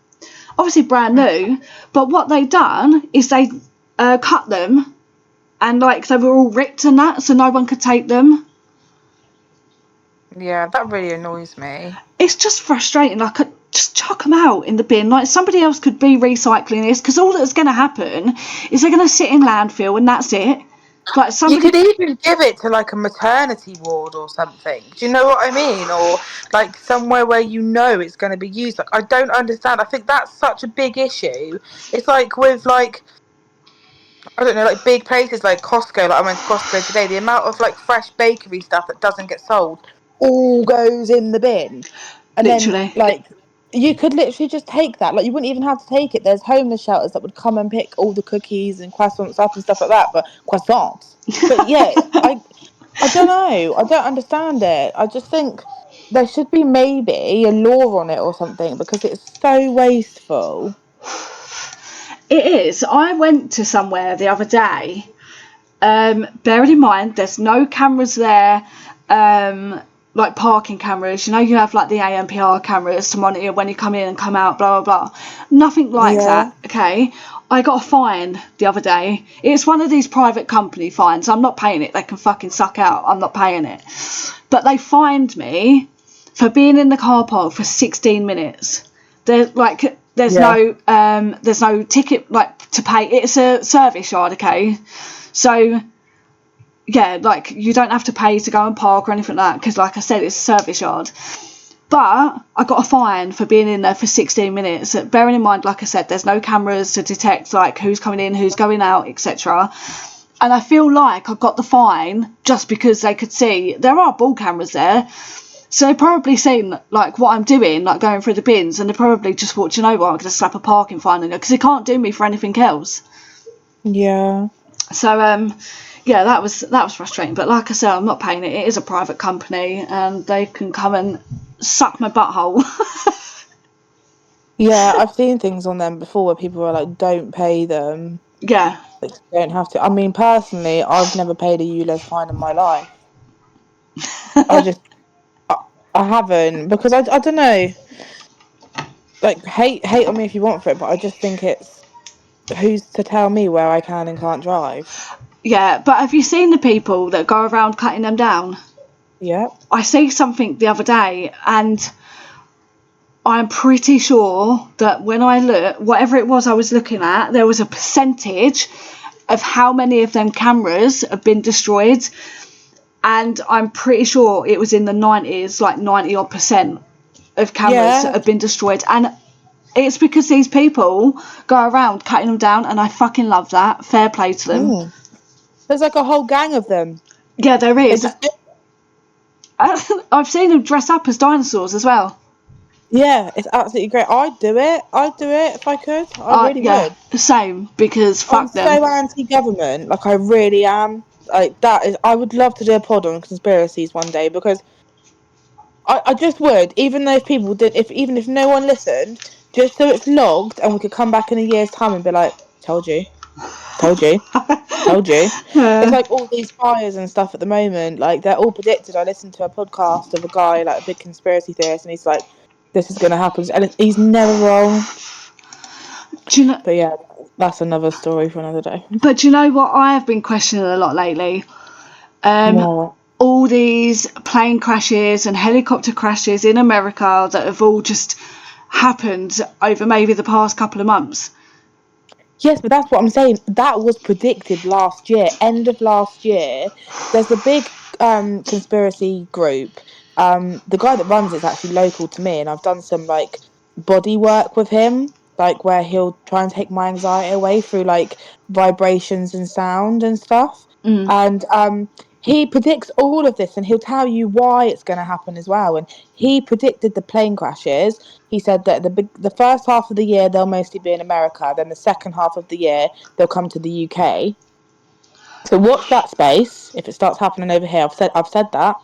A: Obviously brand new, but what they done is they cut them, and like they were all ripped and that, so no one could take them.
B: Yeah, that really annoys me.
A: It's just frustrating. Like, just chuck them out in the bin. Like, somebody else could be recycling this, because all that's going to happen is they're going to sit in landfill, and that's it. Like,
B: You could even give it to like a maternity ward or something. Do you know what I mean? Or like somewhere where you know it's going to be used. Like, I don't understand. I think that's such a big issue. It's like with like, I don't know, like big places like Costco. Like, I went to Costco today. The amount of like fresh bakery stuff that doesn't get sold all goes in the bin. And
A: literally.
B: then like, you could literally just take that. Like, you wouldn't even have to take it. There's homeless shelters that would come and pick all the cookies and croissants up and stuff like that. But croissants. But yeah, I don't know. I don't understand it. I just think there should be maybe a law on it or something, because it's so wasteful.
A: It is. I went to somewhere the other day. Bearing in mind, there's no cameras there, like parking cameras. You know, you have like the ANPR cameras to monitor when you come in and come out, blah, blah, blah. Nothing like that, okay? I got a fine the other day. It's one of these private company fines. I'm not paying it. They can fucking suck out. I'm not paying it. But they fined me for being in the car park for 16 minutes. There's no ticket like to pay. It's a service yard, okay? So yeah, like, you don't have to pay to go and park or anything like that, because like I said, it's a service yard. But I got a fine for being in there for 16 minutes. Bearing in mind, like I said, there's no cameras to detect like who's coming in, who's going out, etc. And I feel like I got the fine just because they could see there are ball cameras there. So they've probably seen like what I'm doing, like going through the bins, and they're probably just watching over. I'm going to slap a parking fine on you because they can't do me for anything else.
B: Yeah.
A: So yeah, that was frustrating. But like I said, I'm not paying it. It is a private company, and they can come and suck my butthole.
B: Yeah, I've seen things on them before where people are like, don't pay them.
A: Yeah.
B: Like, you don't have to. I mean, personally, I've never paid a ULEZ fine in my life. I haven't, because I don't know. Like, hate on me if you want for it, but I just think it's, who's to tell me where I can and can't drive?
A: Yeah, but have you seen the people that go around cutting them down?
B: Yeah.
A: I see something the other day, and I'm pretty sure that when I look, whatever it was I was looking at, there was a percentage of how many of them cameras have been destroyed, and I'm pretty sure it was in the 90s, like 90 odd % of cameras
B: Yeah.
A: have been destroyed. And it's because these people go around cutting them down, and I fucking love that. Fair play to them.
B: There's like a whole gang of them.
A: Yeah, there
B: They
A: is.
B: just,
A: I've seen them dress up as dinosaurs as well.
B: yeah, it's absolutely great. I'd do it if I could. I really
A: Yeah,
B: would.
A: same, because
B: I'm
A: fuck them.
B: so anti-government, like I really am. Like that is, I would love to do a pod on conspiracies one day, because I just would, even though if people did, even if no one listened, just so it's logged and we could come back in a year's time and be like, told you, told you, told you. It's like all these fires and stuff at the moment, like they're all predicted. I listened to a podcast of a guy, like a big conspiracy theorist, and he's like, this is going to happen, and he's never wrong.
A: Do you know?
B: But yeah, that's another story for another day.
A: But do you know what I have been questioning a lot lately?
B: More.
A: All these plane crashes and helicopter crashes in America that have all just happened over maybe the past couple of months.
B: Yes, but that's what I'm saying. That was predicted last year, end of last year. There's a big conspiracy group. The guy that runs it's actually local to me, and I've done some like body work with him, like where he'll try and take my anxiety away through like vibrations and sound and stuff. And he predicts all of this, and he'll tell you why it's going to happen as well. And he predicted the plane crashes. He said that the first half of the year they'll mostly be in America, then the second half of the year they'll come to the UK. So watch that space if it starts happening over here. I've said that.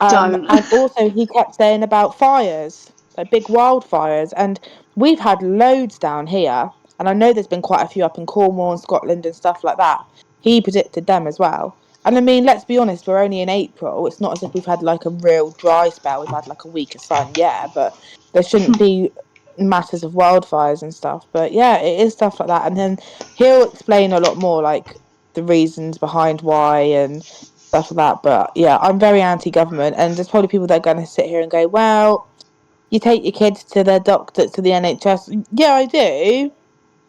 A: Don't.
B: And also he kept saying about fires, like big wildfires, and we've had loads down here, and I know there's been quite a few up in Cornwall and Scotland and stuff like that. He predicted them as well. And I mean, let's be honest, we're only in April. It's not as if we've had like a real dry spell. We've had like a week of sun, yeah, but there shouldn't be matters of wildfires and stuff. But yeah, it is stuff like that. And then he'll explain a lot more, like the reasons behind why and stuff like that. But yeah, I'm very anti-government, and there's probably people that are going to sit here and go, well, you take your kids to their doctor, to the NHS. Yeah, I do.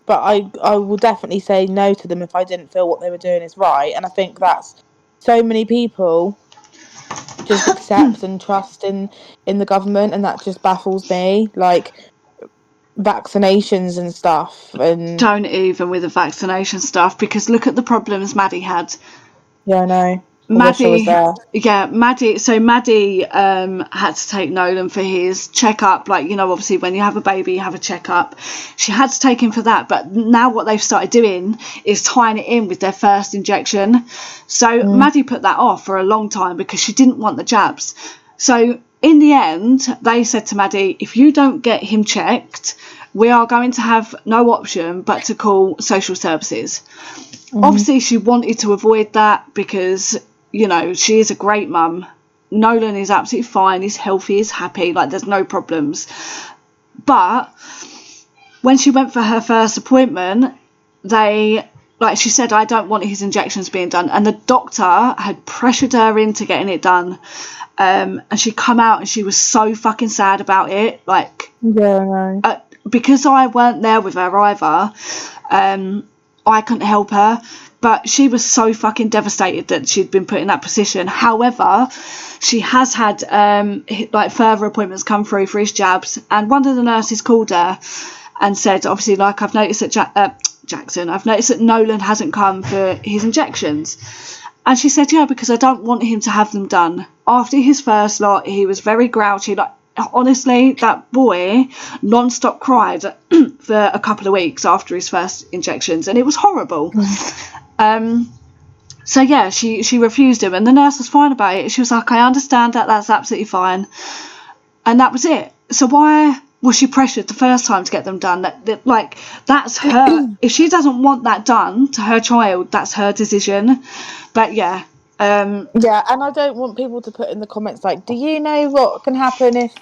B: But I will definitely say no to them if I didn't feel what they were doing is right. And I think that's so many people just accept and trust in the government, and that just baffles me. Like vaccinations and stuff, and
A: Don't even with the vaccination stuff, because look at the problems Maddie had.
B: yeah, I know. I wish I was there.
A: Maddie. So Maddie had to take Nolan for his checkup. Like, you know, obviously when you have a baby, you have a checkup. She had to take him for that. But now what they've started doing is tying it in with their first injection. So Maddie put that off for a long time because she didn't want the jabs. So in the end, they said to Maddie, if you don't get him checked, we are going to have no option but to call social services. Obviously, she wanted to avoid that because, you know, she is a great mum. Nolan is absolutely fine. He's healthy. He's happy. Like, there's no problems. But when she went for her first appointment, she said, I don't want his injections being done. And the doctor had pressured her into getting it done. And she come out and she was so fucking sad about it. Like,
B: yeah, no.
A: Because I weren't there with her either, I couldn't help her, but she was so fucking devastated that she'd been put in that position. However, she has had like further appointments come through for his jabs, and one of the nurses called her and said, obviously, like, I've noticed that Jackson, I've noticed that Nolan hasn't come for his injections. And she said, yeah, because I don't want him to have them done. After his first lot, he was very grouchy. Like, honestly, that boy non-stop cried for a couple of weeks after his first injections, and it was horrible. So yeah, she refused him, and the nurse was fine about it. She was like, I understand that, that's absolutely fine. And that was it. So why was she pressured the first time to get them done? Like, that's her. If she doesn't want that done to her child, that's her decision. But yeah.
B: Yeah, and I don't want people to put in the comments like, do you know what can happen if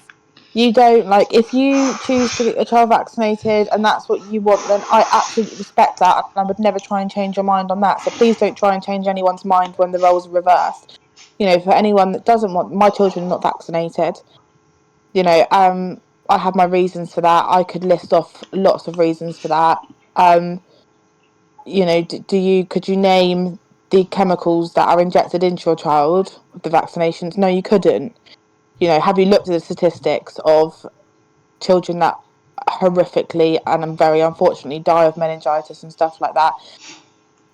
B: you don't, like, if you choose to get your child vaccinated and that's what you want, then I absolutely respect that, and I would never try and change your mind on that. So please don't try and change anyone's mind when the roles are reversed. You know, for anyone that doesn't want my children not vaccinated, you know, I have my reasons for that. I could list off lots of reasons for that. You know, could you name the chemicals that are injected into your child with the vaccinations? No, you couldn't. You know, have you looked at the statistics of children that horrifically and very unfortunately die of meningitis and stuff like that?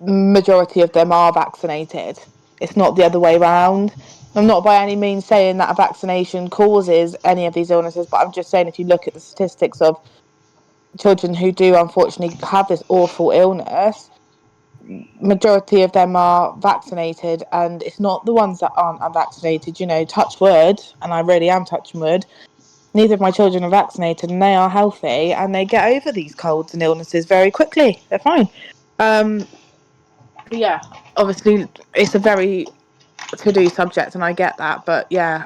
B: Majority of them are vaccinated. It's not the other way around. I'm not by any means saying that a vaccination causes any of these illnesses, but I'm just saying if you look at the statistics of children who do unfortunately have this awful illness, majority of them are vaccinated, and it's not the ones that aren't unvaccinated. You know, touch wood, and I really am touching wood, neither of my children are vaccinated, and they are healthy, and they get over these colds and illnesses very quickly. They're fine. Yeah, obviously it's a very to-do subject, and I get that, but yeah,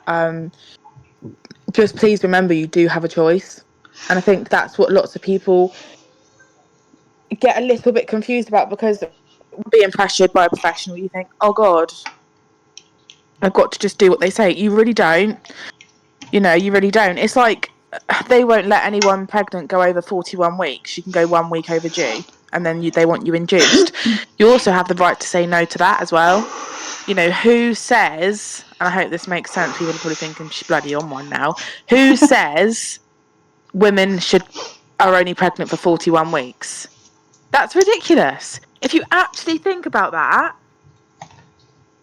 B: just please remember you do have a choice. And I think that's what lots of people get a little bit confused about, because being pressured by a professional, you think, oh God, I've got to just do what they say. You really don't. You know, you really don't. It's like they won't let anyone pregnant go over 41 weeks. You can go 1 week overdue, and then they want you induced. You also have the right to say no to that as well. You know, who says, and I hope this makes sense, people are probably thinking she's bloody on one now. Who says women are only pregnant for 41 weeks? That's ridiculous. If you actually think about that,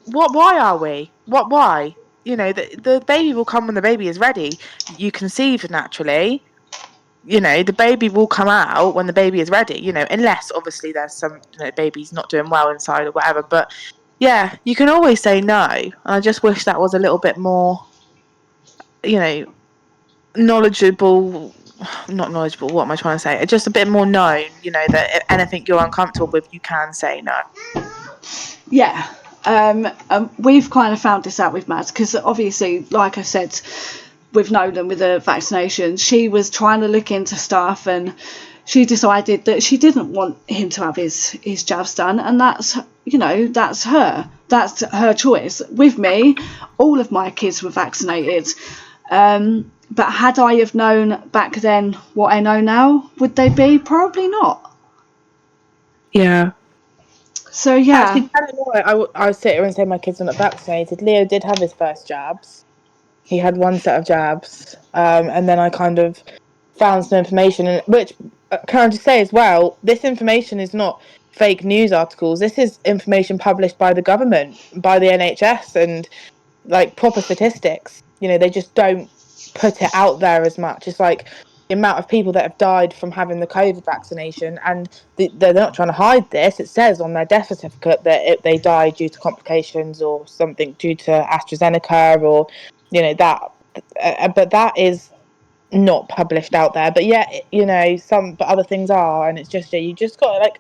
B: why are we? Why? You know, the baby will come when the baby is ready. You conceive naturally. You know, the baby will come out when the baby is ready, you know, unless obviously there's some, you know, baby's not doing well inside or whatever. But yeah, you can always say no. I just wish that was a little bit more, you know, knowledgeable. Not knowledgeable, what am I trying to say? Just a bit more known, you know, that if anything you're uncomfortable with, you can say no.
A: Yeah. We've kind of found this out with Mads, because obviously, like I said, with Nolan, with the vaccination, she was trying to look into stuff, and she decided that she didn't want him to have his jabs done, and that's, you know, that's her choice. With me, all of my kids were vaccinated, but had I have known back then what I know now, would they be? Probably not.
B: Yeah.
A: So yeah.
B: Actually, I sit here and say my kids are not vaccinated. Leo did have his first jabs. He had one set of jabs, and then I kind of found some information, which can I just say as well, this information is not fake news articles. This is information published by the government, by the NHS, and like proper statistics. You know, they just don't put it out there as much. It's like the amount of people that have died from having the COVID vaccination, and they're not trying to hide this. It says on their death certificate that they died due to complications or something due to AstraZeneca, or, you know, that. But that is not published out there. But yeah, you know, but other things are, and it's just, you just got to, like,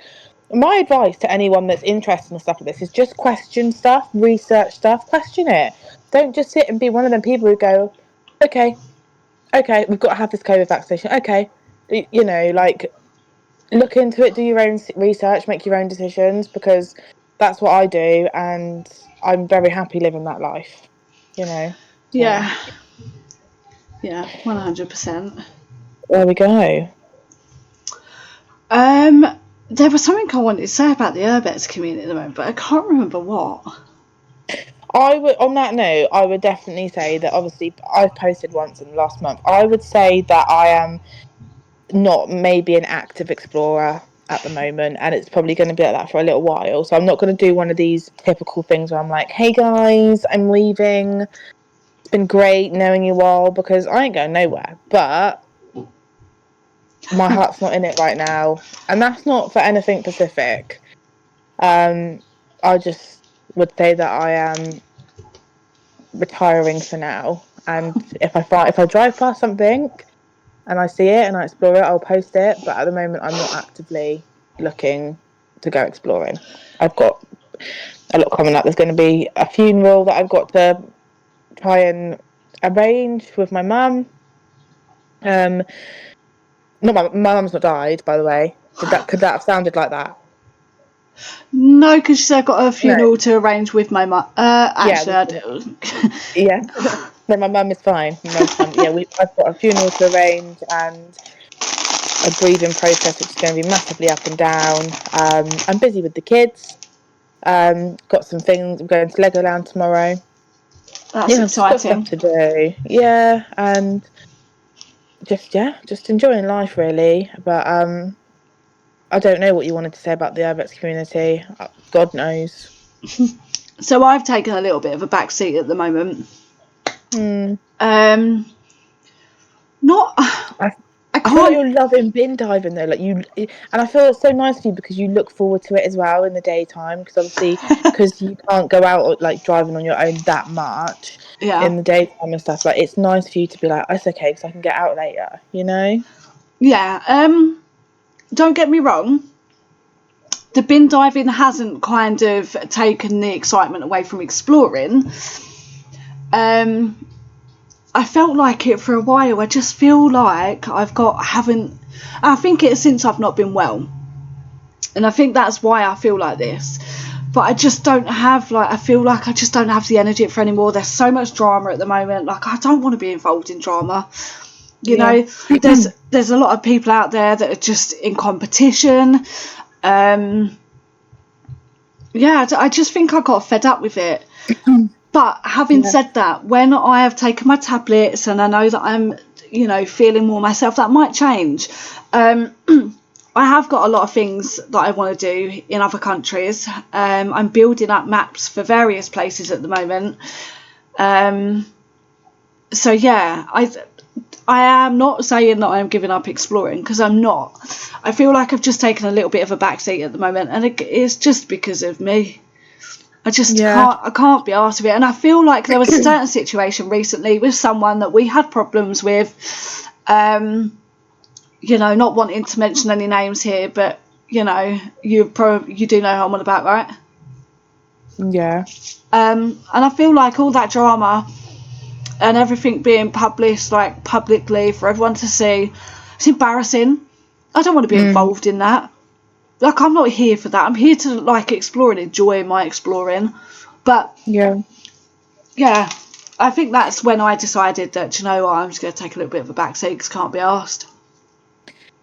B: my advice to anyone that's interested in stuff like this is just question stuff, research stuff, question it. Don't just sit and be one of them people who go, okay, we've got to have this COVID vaccination. Okay, you know, like, look into it, do your own research, make your own decisions, because that's what I do, and I'm very happy living that life, you know.
A: Yeah. Yeah, 100%.
B: There we go.
A: There was something I wanted to say about the Urbex community at the moment, but I can't remember what.
B: On that note, I would definitely say that, obviously I've posted once in the last month. I would say that I am not maybe an active explorer. at the moment, and it's probably going to be like that for a little while. So I'm not going to do one of these typical things where I'm like, hey guys, I'm leaving. It's been great knowing you all, because I ain't going nowhere. But my heart's not in it right now. And that's not for anything specific. I just would say that I am retiring for now. And if I drive past something and I see it and I explore it, I'll post it. But at the moment, I'm not actively looking to go exploring. I've got a lot coming up. There's going to be a funeral that I've got to try and arrange with my mum. Not my mum's not died, by the way. Could that have sounded like that?
A: No, because she said I've got a funeral
B: No.
A: to arrange with my mum. Actually, I do.
B: Yeah. No, my mum is fine. My mum's fine. Yeah, I've got a funeral to arrange and a grieving process, which is going to be massively up and down. I'm busy with the kids. Got some things. I'm going to Legoland tomorrow.
A: That's
B: I've just got stuff
A: exciting.
B: to do. Yeah, and just enjoying life really. But I don't know what you wanted to say about the Urbex community. God knows.
A: So I've taken a little bit of a back seat at the moment. Not. I
B: I feel like
A: can't.
B: you're loving bin diving though, and I feel it's so nice for you because you look forward to it as well in the daytime. Because obviously, because you can't go out like driving on your own that much
A: Yeah.
B: in the daytime and stuff. Like it's nice for you to be like, it's okay because I can get out later. You know?
A: Yeah. Don't get me wrong. The bin diving hasn't kind of taken the excitement away from exploring. I felt like it for a while. I just feel like I think it's since I've not been well. And I think that's why I feel like this. But I just don't have, I feel like I just don't have the energy for anymore. There's so much drama at the moment. Like, I don't want to be involved in drama. You know, there's a lot of people out there that are just in competition. I just think I got fed up with it. But having said that, when I have taken my tablets and I know that I'm, feeling more myself, that might change. I have got a lot of things that I want to do in other countries. I'm building up maps for various places at the moment. So yeah, I am not saying that I'm giving up exploring, because I'm not. I feel like I've just taken a little bit of a backseat at the moment, and it's just because of me. I just can't be arsed with it. And I feel like there was a certain situation recently with someone that we had problems with, not wanting to mention any names here, but you do know who I'm on about, right?
B: Yeah.
A: And I feel like all that drama and everything being published like publicly for everyone to see, it's embarrassing. I don't want to be involved in that. Like, I'm not here for that. I'm here to explore and enjoy my exploring. But yeah, I think that's when I decided that, I'm just going to take a little bit of a backseat because can't be asked.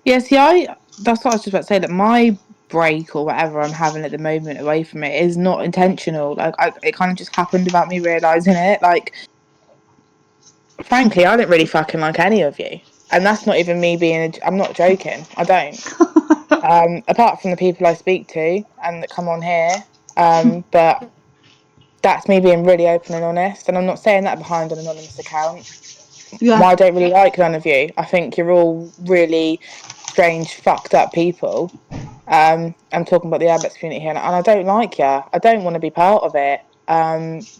B: Yeah, see, that's what I was just about to say, that my break or whatever I'm having at the moment away from it is not intentional. Like, it kind of just happened without me realising it. Like, frankly, I don't really fucking like any of you. And that's not even me I'm not joking. I don't. Apart from the people I speak to and that come on here. But that's me being really open and honest. And I'm not saying that behind an anonymous account.
A: Yeah.
B: I don't really like none of you. I think you're all really strange, fucked up people. I'm talking about the Urbex community here, and I don't like you. I don't want to be part of it.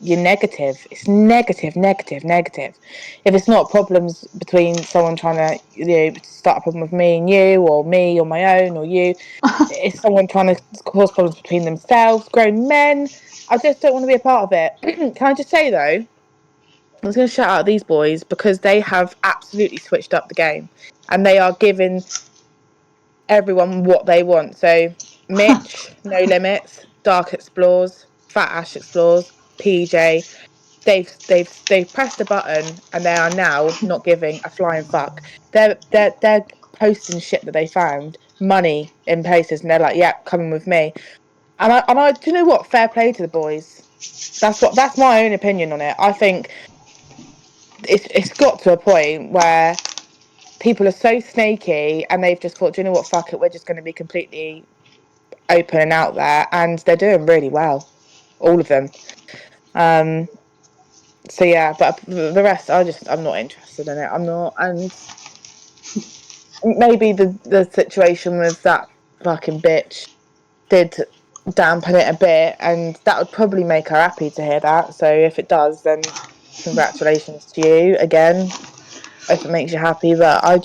B: You're negative. It's negative. If it's not problems between someone trying to start a problem with me and you, or me on my own, or you, it's someone trying to cause problems between themselves, grown men. I just don't want to be a part of it. Can I just say though, I was going to shout out these boys because they have absolutely switched up the game, and they are giving everyone what they want. So Mitch, No Limits, Dark Explores, Fat Ash Explores, PJ, they've pressed a button and they are now not giving a flying fuck. They're posting shit that they found, money in places, and they're like, yeah, coming with me. And I do you know what? Fair play to the boys. That's my own opinion on it. I think it's got to a point where people are so snaky, and they've just thought, do you know what, fuck it, we're just going to be completely open and out there, and they're doing really well, all of them. So yeah, but the rest, I'm not interested in it. I'm not, and maybe the situation with that fucking bitch did dampen it a bit, and that would probably make her happy to hear that. So if it does, then congratulations to you again, if it makes you happy. But I'm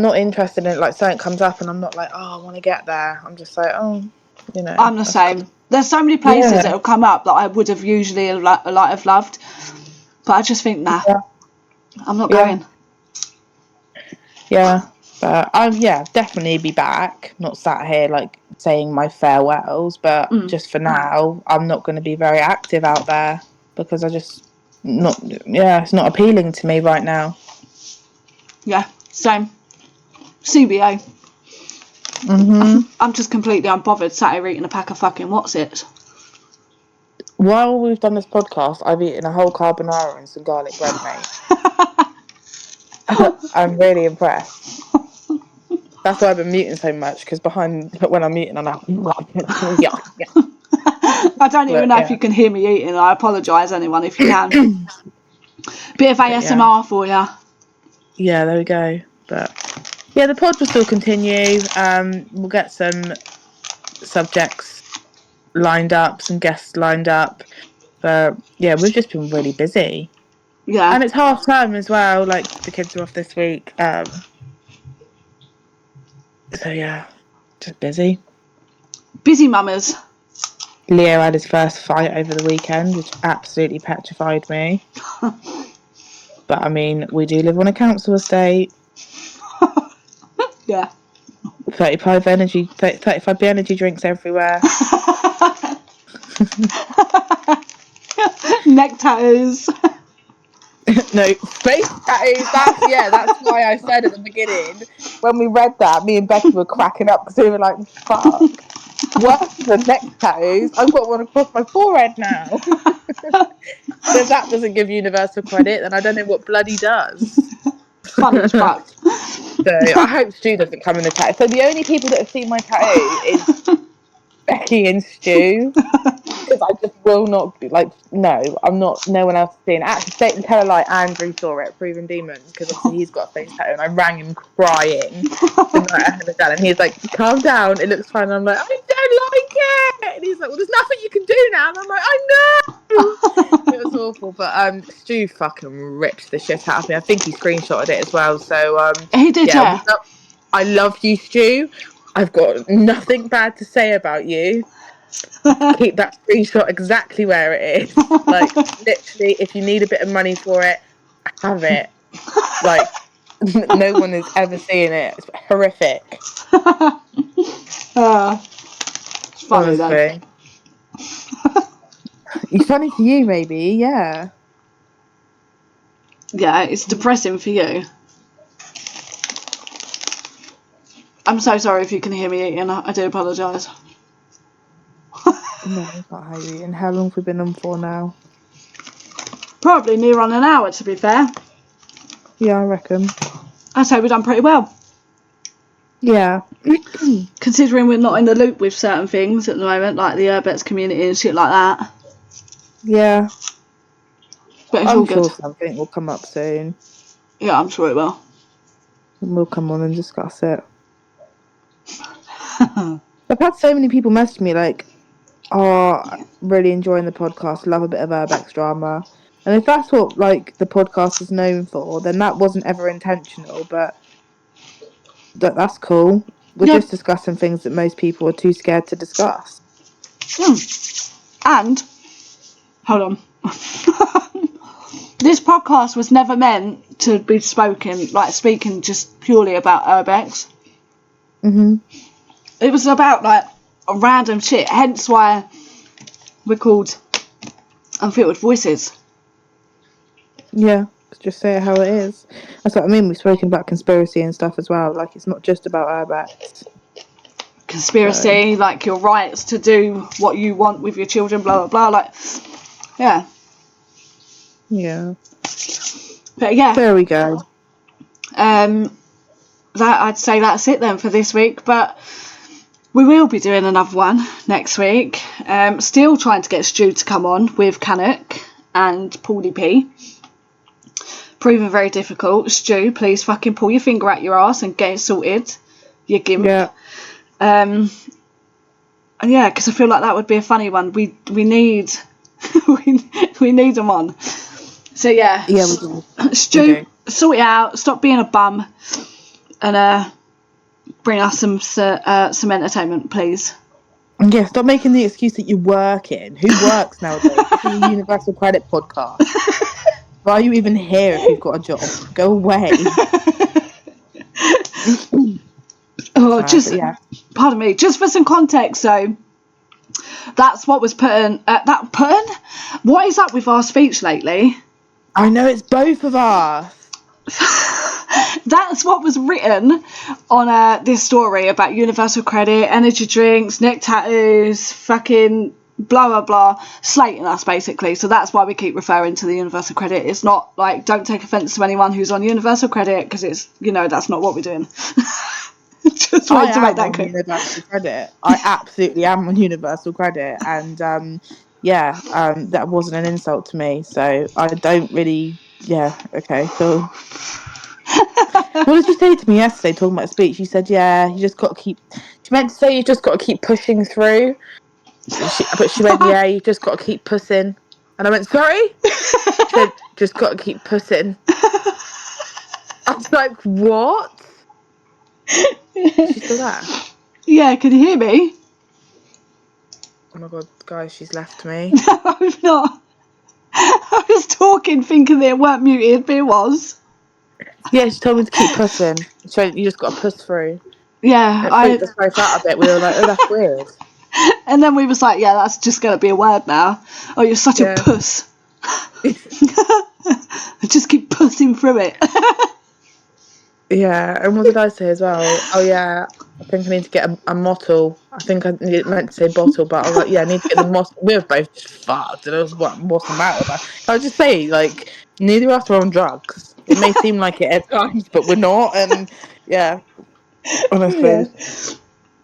B: not interested in it. Like, something comes up and I'm not like, oh, I want to get there. I'm just like, oh,
A: I'm the
B: that's
A: same.
B: cool.
A: There's so many places that will come up that I would have usually have loved, but I just think, nah, I'm not going.
B: Yeah, but definitely be back. Not sat here like saying my farewells, but just for now, I'm not going to be very active out there because it's not appealing to me right now.
A: Yeah, same. CBA. I'm just completely unbothered sat here eating a pack of fucking what's-its.
B: While we've done this podcast, I've eaten a whole carbonara and some garlic bread, mate. I'm really impressed. That's why I've been muting so much, because when I'm muting, I'm like,
A: I don't even know if you can hear me eating. I apologise, anyone, if you can. Bit of ASMR for you.
B: Yeah, there we go. But yeah, the pod will still continue. We'll get some subjects lined up, some guests lined up. But yeah, we've just been really busy.
A: Yeah.
B: And it's half term as well. Like, the kids are off this week. So yeah, just busy.
A: Busy mamas.
B: Leo had his first fight over the weekend, which absolutely petrified me. But I mean, we do live on a council estate.
A: Yeah.
B: 35 energy drinks everywhere.
A: Neck tattoos.
B: No, face tattoos. That's why I said at the beginning, when we read that, me and Becky were cracking up because we were like, fuck. Worse than neck tattoos, I've got one across my forehead now. So if that doesn't give universal credit, then I don't know what bloody does.
A: Funny as fuck.
B: So I hope Stu doesn't come in the tattoo. So the only people that have seen my tattoo is Becky and Stu. Because I just will not be like, no, I'm not, no one else has seen it. Actually, tell a lie, Andrew saw it, Proven Demon, because obviously he's got a face tattoo, and I rang him crying the night I had it done, and he's like, calm down, it looks fine. And I'm like, I don't like it. And he's like, well, there's nothing you can do now. And I'm like, I know. It was awful, but Stu fucking ripped the shit out of me. I think he screenshotted it as well. So
A: He did, yeah.
B: I love you, Stu. I've got nothing bad to say about you. Keep that screenshot exactly where it is. Like, literally, if you need a bit of money for it, have it. Like, no one has ever seen it. It's horrific.
A: It's funny,
B: honestly. It's funny to you, maybe, yeah.
A: Yeah, it's depressing for you. I'm so sorry if you can hear me eating. I do apologise.
B: No, it's not how you eating. How long have we been on for now?
A: Probably near on an hour, to be fair.
B: Yeah, I reckon.
A: I'd say we've done pretty well.
B: Yeah.
A: Considering we're not in the loop with certain things at the moment, like the Urbex community and shit like that.
B: Yeah.
A: But it's all good.
B: I'm sure something will come up soon.
A: Yeah, I'm sure it will.
B: And we'll come on and discuss it. I've had so many people message me like, oh, really enjoying the podcast, love a bit of Urbex drama. And if that's what like the podcast is known for, then that wasn't ever intentional, but that's cool. We're just discussing things that most people are too scared to discuss.
A: And hold on. This podcast was never meant to be speaking just purely about Urbex. It was about like random shit, hence why we're called Unfiltered Voices.
B: Yeah, just say it how it is. That's what I mean. We've spoken about conspiracy and stuff as well. Like, it's not just about Urbex.
A: Conspiracy, like your rights to do what you want with your children, blah blah blah. Like, yeah.
B: Yeah.
A: But yeah,
B: There we go.
A: that I'd say that's it then for this week. But we will be doing another one next week. Still trying to get Stu to come on with Canuck and Paulie P. Proving very difficult. Stu, please fucking pull your finger out your ass and get it sorted. You gimp.
B: Yeah.
A: And yeah, because I feel like that would be a funny one. We need we need them on. So yeah.
B: Yeah, we do.
A: Stu, sort it out. Stop being a bum, and bring us some entertainment, please.
B: Yeah, stop making the excuse that you're working. Who works nowadays? This is a Universal Credit podcast. Why are you even here if you've got a job? Go away.
A: Oh,
B: Yeah.
A: Pardon me. Just for some context, though, that's what was put in. What is up with our speech lately?
B: I know it's both of us.
A: That's what was written on this story about Universal Credit, energy drinks, neck tattoos, fucking blah blah blah, slating us basically. So that's why we keep referring to the Universal Credit. It's not like, don't take offence to anyone who's on Universal Credit, because it's, that's not what we're doing. Just wanted to make that clear.
B: Universal Credit. I absolutely am on Universal Credit, and that wasn't an insult to me. So I don't really. Yeah. Okay. Cool. What did you say to me yesterday talking about speech? You said, yeah, you just got to keep. She meant to say you just got to keep pushing through. But she went, yeah, you just got to keep pussing. And I went, sorry? She said, just got to keep pussing. I was like, what? Is she still there?
A: Yeah, can you hear me?
B: Oh my god, guys, she's left me.
A: No, I'm not. I was talking thinking that it weren't muted, but it was.
B: Yeah, she told me to keep pussing. She went, you just got to puss through.
A: Yeah,
B: It freaked us both out a bit. We were like, oh, that's weird.
A: And then we was like, yeah, that's just going to be a word now. Oh, you're such a puss. Just keep pussing through it.
B: Yeah, and what did I say as well? Oh yeah, I think I need to get a mottle. I think I meant to say bottle, but I was like, yeah, I need to get the mottle. We were both just fucked, and I was like, what's the matter? Like, I was just saying, like, neither of us are on drugs. It may seem like it at times, but we're not. And yeah, honestly,
A: Yeah.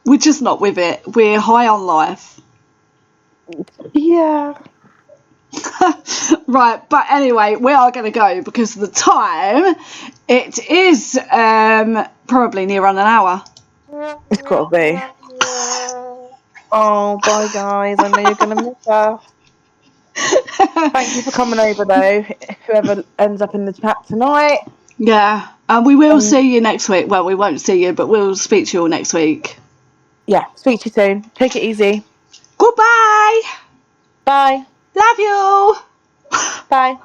A: We're just not with it. We're high on life.
B: Yeah.
A: Right, but anyway, we are going to go because of the time. It is probably near on an hour.
B: It's got to be. Oh, bye guys. I know you're going to miss us. Thank you for coming over, though. Whoever ends up in the chat tonight.
A: Yeah, and we will see you next week. Well, we won't see you, but we'll speak to you all next week.
B: Yeah, speak to you soon. Take it easy.
A: Goodbye.
B: Bye.
A: Love you.
B: Bye.